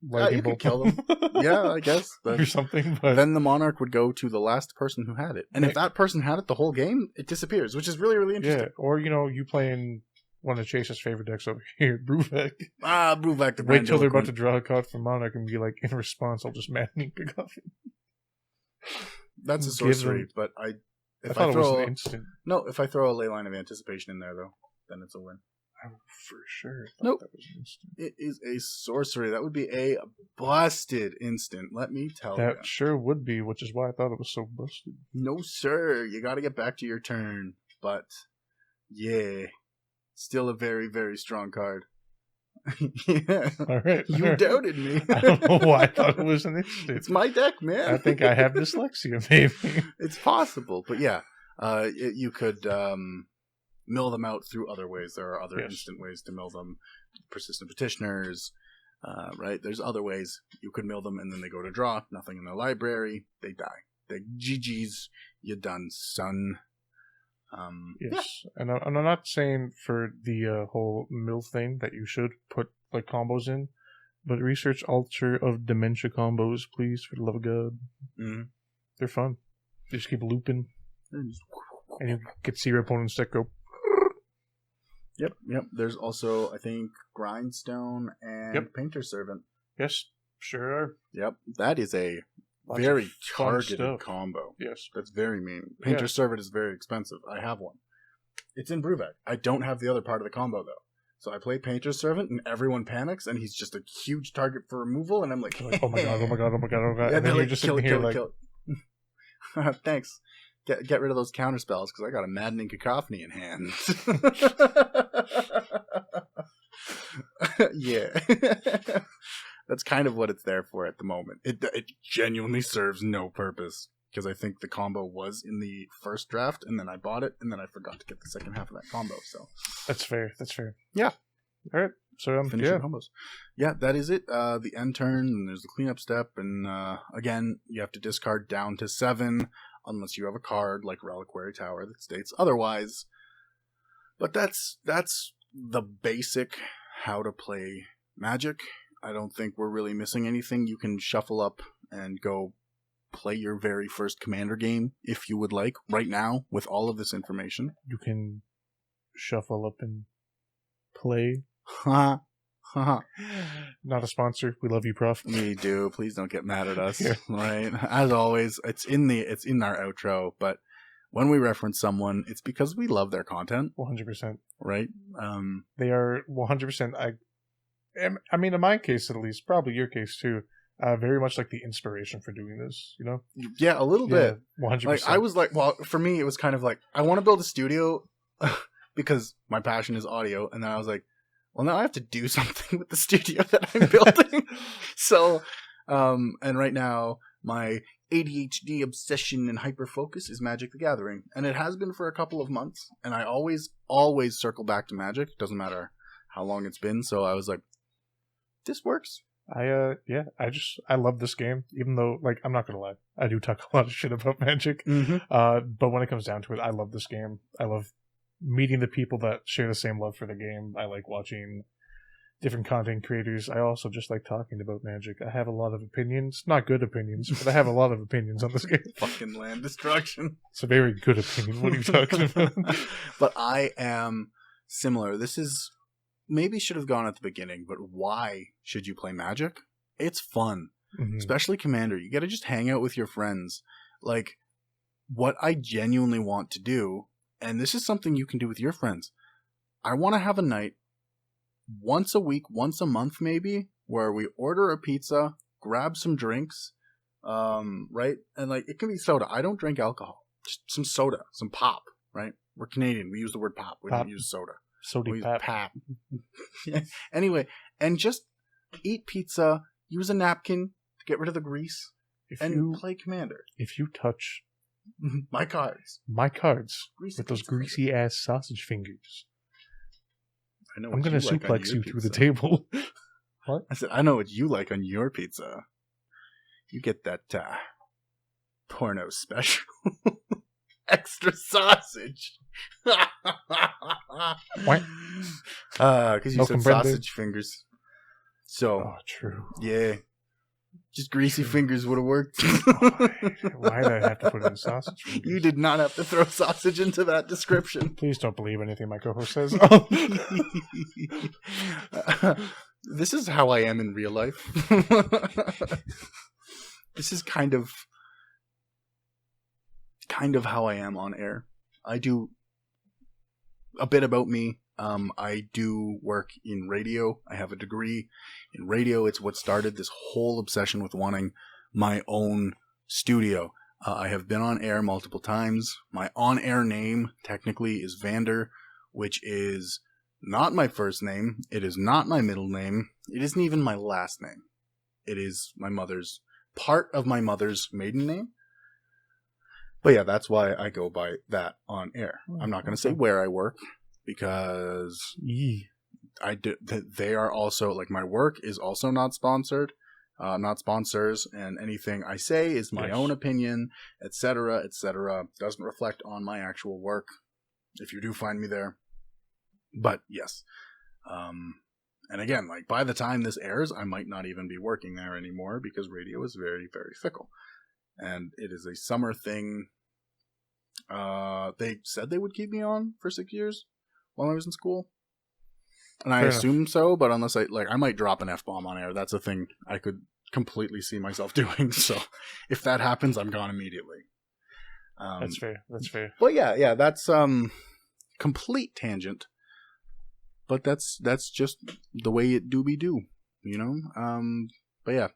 [SPEAKER 2] You could kill them. Yeah, I guess. But
[SPEAKER 3] or something. But
[SPEAKER 2] then the Monarch would go to the last person who had it. And if that person had it the whole game, it disappears, which is really, really interesting.
[SPEAKER 3] Yeah, or, you playing one of Chase's favorite decks over here, Bruvek.
[SPEAKER 2] Bruvek. The
[SPEAKER 3] Wait till they're about to draw a card from Monarch and be like, in response, I'll just maddening pick off it.
[SPEAKER 2] That's a sorcery, but if I throw a Leyline of Anticipation in there, though, then it's a win.
[SPEAKER 3] For sure.
[SPEAKER 2] Nope.
[SPEAKER 3] That was an instant.
[SPEAKER 2] It is a sorcery. That would be a busted instant, let me tell you.
[SPEAKER 3] That sure would be, which is why I thought it was so busted.
[SPEAKER 2] No, sir. You got to get back to your turn. But, yeah. Still a very, very strong card. Yeah.
[SPEAKER 3] All right.
[SPEAKER 2] You doubted me.
[SPEAKER 3] I don't know why I thought it was an instant.
[SPEAKER 2] It's my deck, man.
[SPEAKER 3] I think I have dyslexia, maybe.
[SPEAKER 2] It's possible. But yeah, you could mill them out through other ways. There are other instant ways to mill them. Persistent Petitioners, right? There's other ways you could mill them, and then they go to draw. Nothing in their library. They die. They GG's. You done, son.
[SPEAKER 3] Yes, and I'm not saying for the whole mill thing that you should put like combos in, but research Altar of Dementia combos, please, for the love of God.
[SPEAKER 2] Mm-hmm.
[SPEAKER 3] They're fun. They just keep looping, and you get to see your opponent's deck go.
[SPEAKER 2] Yep. There's also, I think, Grindstone and Painter Servant.
[SPEAKER 3] Yes, sure are.
[SPEAKER 2] Yep, that is a
[SPEAKER 3] Lots
[SPEAKER 2] very
[SPEAKER 3] of fun
[SPEAKER 2] targeted
[SPEAKER 3] stuff.
[SPEAKER 2] combo.
[SPEAKER 3] Yes.
[SPEAKER 2] That's very mean. Painter Servant is very expensive. I have one. It's in Bruvec. I don't have the other part of the combo, though. So I play Painter Servant, and everyone panics, and he's just a huge target for removal, and I'm like,
[SPEAKER 3] oh my god, oh my god, oh my god, oh my god.
[SPEAKER 2] Yeah,
[SPEAKER 3] And then
[SPEAKER 2] like,
[SPEAKER 3] you're just sitting here like...
[SPEAKER 2] Thanks. Get rid of those counter spells, because I got a Maddening Cacophony in hand. Yeah. That's kind of what it's there for at the moment. It genuinely serves no purpose, because I think the combo was in the first draft, and then I bought it, and then I forgot to get the second half of that combo. So
[SPEAKER 3] That's fair. That's fair.
[SPEAKER 2] Yeah.
[SPEAKER 3] All right. So
[SPEAKER 2] finishing combos. Yeah, that is it. The end turn, and there's the cleanup step, and again, you have to discard down to 7, unless you have a card like Reliquary Tower that states otherwise. But that's the basic how to play Magic. I don't think we're really missing anything. You can shuffle up and go play your very first Commander game if you would like right now with all of this information.
[SPEAKER 3] You can shuffle up and play.
[SPEAKER 2] Ha ha.
[SPEAKER 3] Not a sponsor. We love you, Prof.
[SPEAKER 2] We do. Please don't get mad at us.
[SPEAKER 3] Yeah.
[SPEAKER 2] Right? As always, it's in our outro, but when we reference someone, it's because we love their content.
[SPEAKER 3] 100%.
[SPEAKER 2] Right?
[SPEAKER 3] They are 100%. I mean, in my case at least, probably your case too. Very much like the inspiration for doing this, you know?
[SPEAKER 2] Yeah, a little bit.
[SPEAKER 3] 100%.
[SPEAKER 2] Like, I was like, well, for me, it was kind of like, I want to build a studio because my passion is audio. And then I was like, well, now I have to do something with the studio that I'm building. So, and right now, my ADHD obsession and hyperfocus is Magic the Gathering. And it has been for a couple of months. And I always circle back to Magic. Doesn't matter how long it's been. So I was like, this works.
[SPEAKER 3] I love this game, even though, like, I'm not gonna lie, I do talk a lot of shit about Magic.
[SPEAKER 2] Mm-hmm.
[SPEAKER 3] But when it comes down to it, I love this game. I love meeting the people that share the same love for the game. I like watching different content creators. I also just like talking about Magic. I have a lot of opinions, not good opinions, but I have a lot of opinions on this game.
[SPEAKER 2] Fucking land destruction.
[SPEAKER 3] It's a very good opinion. What are you talking about?
[SPEAKER 2] But I am similar. This is maybe should have gone at the beginning, but why should you play Magic? It's fun.
[SPEAKER 3] Mm-hmm.
[SPEAKER 2] Especially Commander. You gotta just hang out with your friends. Like, what I genuinely want to do, and this is something you can do with your friends, I want to have a night, once a week, once a month maybe, where we order a pizza, grab some drinks, right? And like, it can be soda. I don't drink alcohol. Just some soda, some pop, right? We're Canadian. We use the word pop. We don't use soda.
[SPEAKER 3] Sody pap.
[SPEAKER 2] Anyway, and just eat pizza, use a napkin to get rid of the grease, and play Commander.
[SPEAKER 3] If you touch
[SPEAKER 2] my cards
[SPEAKER 3] with those greasy ass sausage fingers,
[SPEAKER 2] I know
[SPEAKER 3] I'm gonna suplex you through the table. What?
[SPEAKER 2] I said, I know what you like on your pizza. You get that porno special. Extra sausage.
[SPEAKER 3] What?
[SPEAKER 2] Because you said sausage fingers. So,
[SPEAKER 3] oh, true.
[SPEAKER 2] Yeah. Just greasy fingers would have worked.
[SPEAKER 3] Why did I have to put in sausage fingers?
[SPEAKER 2] You did not have to throw sausage into that description.
[SPEAKER 3] Please don't believe anything my co-host says.
[SPEAKER 2] This is how I am in real life. This is kind of how I am on air. I do a bit about me. I do work in radio. I have a degree in radio. It's what started this whole obsession with wanting my own studio. I have been on air multiple times. My on-air name technically is Vander, which is not my first name. It is not my middle name. It isn't even my last name. It is part of my mother's maiden name. But yeah, that's why I go by that on air. I'm not going to say where I work because they are also, like, my work is also not sponsored. Not sponsors, and anything I say is my own opinion, etc., etc. Doesn't reflect on my actual work, if you do find me there. But yes. And again, like, by the time this airs, I might not even be working there anymore, because radio is very, very fickle. And it is a summer thing. They said they would keep me on for 6 years while I was in school. And I assume so, but unless I might drop an F-bomb on air. That's a thing I could completely see myself doing. So if that happens, I'm gone immediately.
[SPEAKER 3] That's fair.
[SPEAKER 2] But yeah, that's complete tangent. But that's just the way it do be do, you know? But yeah,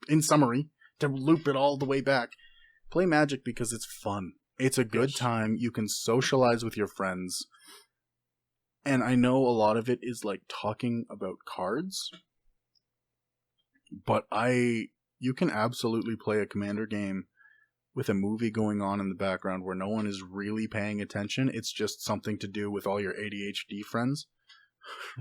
[SPEAKER 2] in summary, to loop it all the way back, play Magic because it's fun. It's a good time. You can socialize with your friends. And I know a lot of it is like talking about cards, but you can absolutely play a Commander game with a movie going on in the background where no one is really paying attention. It's just something to do with all your ADHD friends,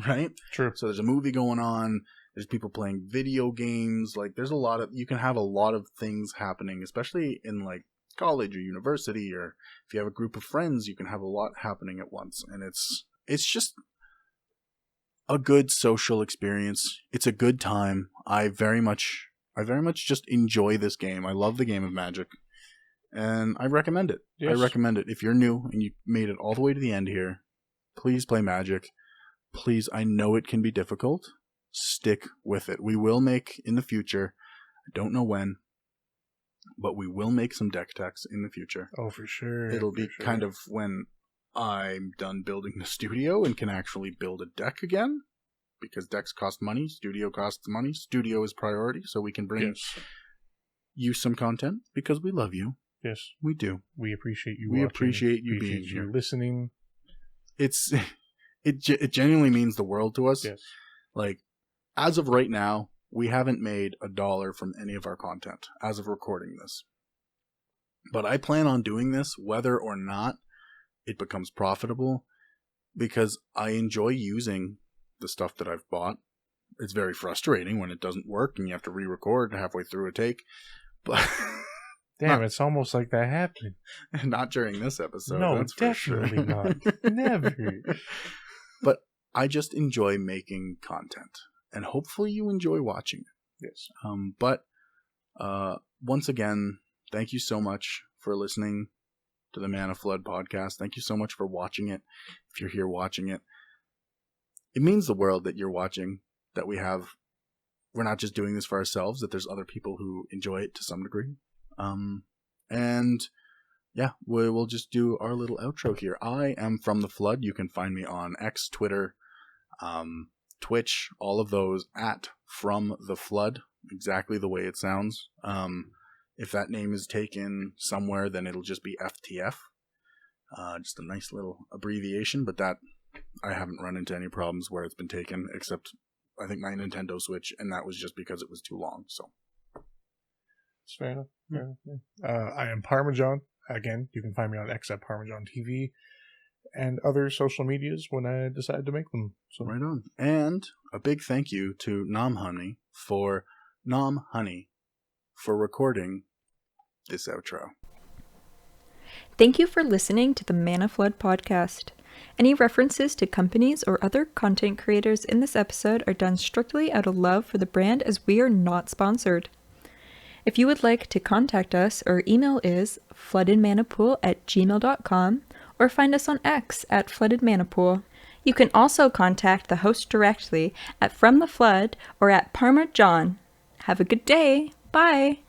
[SPEAKER 2] right?
[SPEAKER 3] True.
[SPEAKER 2] So there's a movie going on. There's people playing video games. Like, you can have a lot of things happening, especially in like college or university, or if you have a group of friends, you can have a lot happening at once. And it's just a good social experience. It's a good time. I very much just enjoy this game. I love the game of Magic, and I recommend it. Yes. I recommend it. If you're new and you made it all the way to the end here, please play Magic. Please, I know it can be difficult. Stick with it. We will make in the future. I don't know when, but we will make some deck techs in the future.
[SPEAKER 3] Oh, for sure.
[SPEAKER 2] It'll be kind of when I'm done building the studio and can actually build a deck again, because decks cost money, studio costs money. Studio is priority, so we can bring you some content because we love you.
[SPEAKER 3] Yes,
[SPEAKER 2] we do.
[SPEAKER 3] We appreciate you.
[SPEAKER 2] We appreciate you being
[SPEAKER 3] here,
[SPEAKER 2] here,
[SPEAKER 3] listening.
[SPEAKER 2] It genuinely means the world to us.
[SPEAKER 3] Yes.
[SPEAKER 2] Like, as of right now, we haven't made $1 from any of our content as of recording this. But I plan on doing this whether or not it becomes profitable, because I enjoy using the stuff that I've bought. It's very frustrating when it doesn't work and you have to re-record halfway through a take. But
[SPEAKER 3] damn, it's almost like that happened.
[SPEAKER 2] Not during this episode.
[SPEAKER 3] No,
[SPEAKER 2] that's
[SPEAKER 3] definitely
[SPEAKER 2] for sure.
[SPEAKER 3] not. Never.
[SPEAKER 2] But I just enjoy making content, and hopefully you enjoy watching it.
[SPEAKER 3] Yes.
[SPEAKER 2] But once again, thank you so much for listening to the Mana Flood podcast. Thank you so much for watching it. If you're here watching it, it means the world that you're watching, that we're not just doing this for ourselves, that there's other people who enjoy it to some degree. And yeah, we'll just do our little outro here. I am From the Flood. You can find me on X, Twitter, Twitch, all of those at From the Flood, exactly the way it sounds. If that name is taken somewhere, then it'll just be FTF. Just a nice little abbreviation, but that I haven't run into any problems where it's been taken, except I think my Nintendo Switch, and that was just because it was too long. So
[SPEAKER 3] it's fair enough. I am Parmesan. Again, you can find me on X at Parmesan TV and other social medias when I decide to make them. So
[SPEAKER 2] right on. And a big thank you to Nom Honey for recording this outro.
[SPEAKER 1] Thank you for listening to the Mana Flood podcast. Any references to companies or other content creators in this episode are done strictly out of love for the brand, as we are not sponsored. If you would like to contact us, our email is floodedmanapool@gmail.com, or find us on X at floodedmanapool. You can also contact the host directly at From the Flood or at Parmesan. Have a good day. Bye.